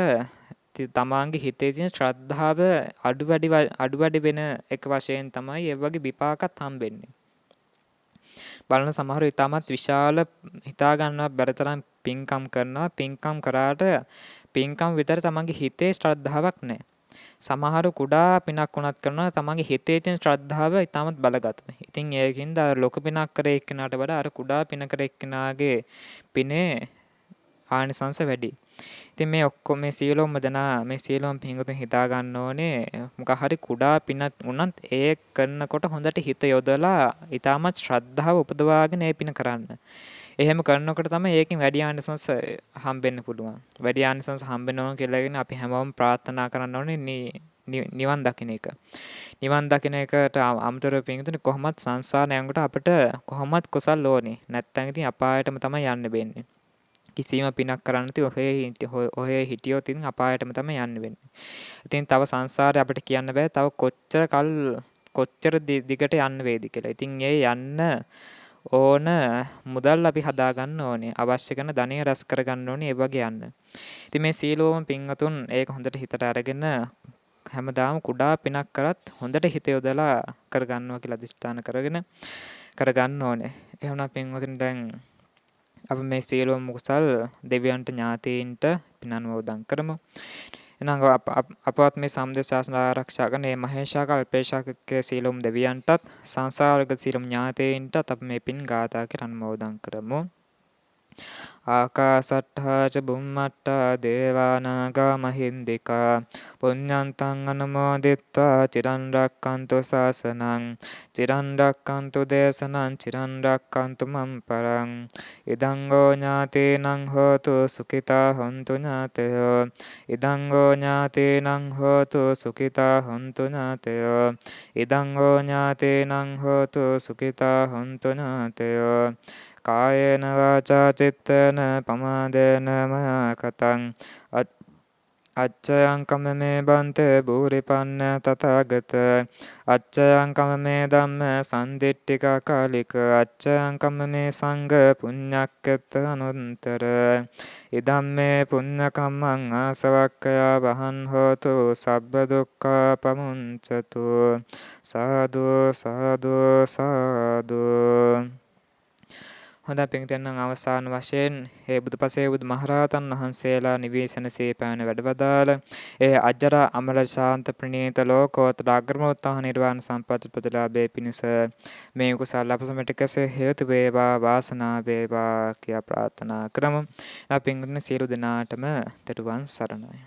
තමාගේ හිතේ තියෙන ශ්‍රද්ධාව අඩු වැඩි වෙන එක වශයෙන් තමයි ඒ වගේ විපාකත් හම්බෙන්නේ. බලන සමහරව ඉතාමත් විශාල හිතා ගන්න බැරි තරම් පින්කම් කරනවා. පින්කම් කරාට පින්කම් විතර තමන්ගේ හිතේ ශ්‍රද්ධාවක් නැහැ. සමහර කුඩා පිනක් වුණත් කරනවා තමන්ගේ හිතේ තියෙන ශ්‍රද්ධාව ඉතාමත් බලගතුයි. ඉතින් ඒකින්ද අර ලොකු පිනක් කරේ එක්කෙනාට වඩා අර කුඩා පින කරේ එක්කෙනාගේ පිනේ ආනිසංස වැඩි. ඉතින් මේ ඔක්කොම මේ සියලුම දනා මේ සියලුම පින්වතුන් හිතා ගන්න ඕනේ මොකක් හරි කුඩා පිනක් වුණත් ඒ කරනකොට හොඳට හිත යොදලා ඊටමත් ශ්‍රද්ධාව උපදවාගෙන ඒ පින කරන්න. එහෙම කරනකොට තමයි ඒකෙන් වැඩි ආනිසංස හම්බෙන්න පුළුවන්. වැඩි ආනිසංස හම්බෙනවා කියලාගෙන අපි හැමෝම ප්‍රාර්ථනා කරන්න ඕනේ නිවන් දකින්න එක. නිවන් දකින්න එකට අමතරව පින්වතුන් කොහොමත් සංසාරේ යනකොට අපිට කොහොමත් කුසල් ඕනේ. නැත්තම් ඉතින් අපායටම තමයි යන්න වෙන්නේ. කිසිම පිනක් කරන්න නැති ඔහේ හිටියොත් ඉතින් අපායටම තමයි යන්න වෙන්නේ. ඉතින් තව සංසාරේ අපිට කියන්න බෑ තව කොච්චර දිගට යන්න වේද කියලා. ඉතින් ඒ යන්න ඕන මුදල් අපි හදා ගන්න ඕනේ. අවශ්‍ය කරන ධනය රැස් කර ගන්න ඕනේ ඒ වගේ යන්න. ඉතින් මේ සීලෝම පින්වතුන් ඒක හොඳට හිතට අරගෙන හැමදාම කුඩා පිනක් කරත් හොඳට හිත යොදලා කරගන්නවා කියලා අදිස්ථාන කරගෙන කරගන්න ඕනේ. එහෙනම් පින්වතුන් දැන් අප මේ සියලුම කුසල් දෙවියන්ට ඥාතීන්ට පින් අනුමෝදන් කරමු. එහෙනම් අපවත් මේ සම්දේශ ශාසන ආරක්ෂා කරන මේ මහේශා කල්පේශාකගේ සියලුම දෙවියන්ටත් සංසාරගත සියලුම ඥාතීන්ටත් අප මේ පින් ගාථා කර අනුමෝදන් කරමු. ආකාසට්ඨා ච බුම්මට්ඨා දේවානාගා මහින්దికා පුඤ්ඤන්තං අනුමෝදිත්වා චිරන් රැක්කන්තු ශාසනං චිරන් රැක්කන්තු දේශනං චිරන් රැක්කන්තු මම් පරං ඉදං ගෝ ඥාතේනං හෝතු සුඛිතා හොන්තු ඥාතයෝ ඉදං ගෝ ඥාතේනං හෝතු සුඛිතා හොන්තු ඥාතයෝ ඉදං ගෝ ඥාතේනං හෝතු සුඛිතා හොන්තු ඥාතයෝ කායේන වාචා චිත්තේන පමාදේන මයා කතං අච්චයං කමමේ බන්ත භූරිපන්න තථාගත අච්චයං කමමේ ධම්ම සන්දිට්ඨික කාලික අච්චයං කමමේ සංඝ පුඤ්ඤක්කත අනුත්තර ඉදම්මේ පුඤ්ඤ කම්මං ආසවක්ඛයා වහං හෝතු සබ්බ දුක්ඛා පමුංචතු සාදු සාදු සාදු. හොඳයි පින්වත්නි, අවසාන වශයෙන් ඒ බුදුපසේ බුදු මහරහතන් වහන්සේලා නිවේසන සේපාන වැඩවදාල ඒ අජර අමර ශාන්ත ප්‍රණීත ලෝකෝත්තර අග්‍රමෝත්තම නිර්වාණ සම්පත් ප්‍රතිලාභයේ පිණිස මේ කුසල අප සමට කැසේ හේතු වේවා වාසනාව වේවා කියා ප්‍රාර්ථනා කරමු. පින්වත්නි, සියලු දෙනාටම තෙරුවන් සරණයි.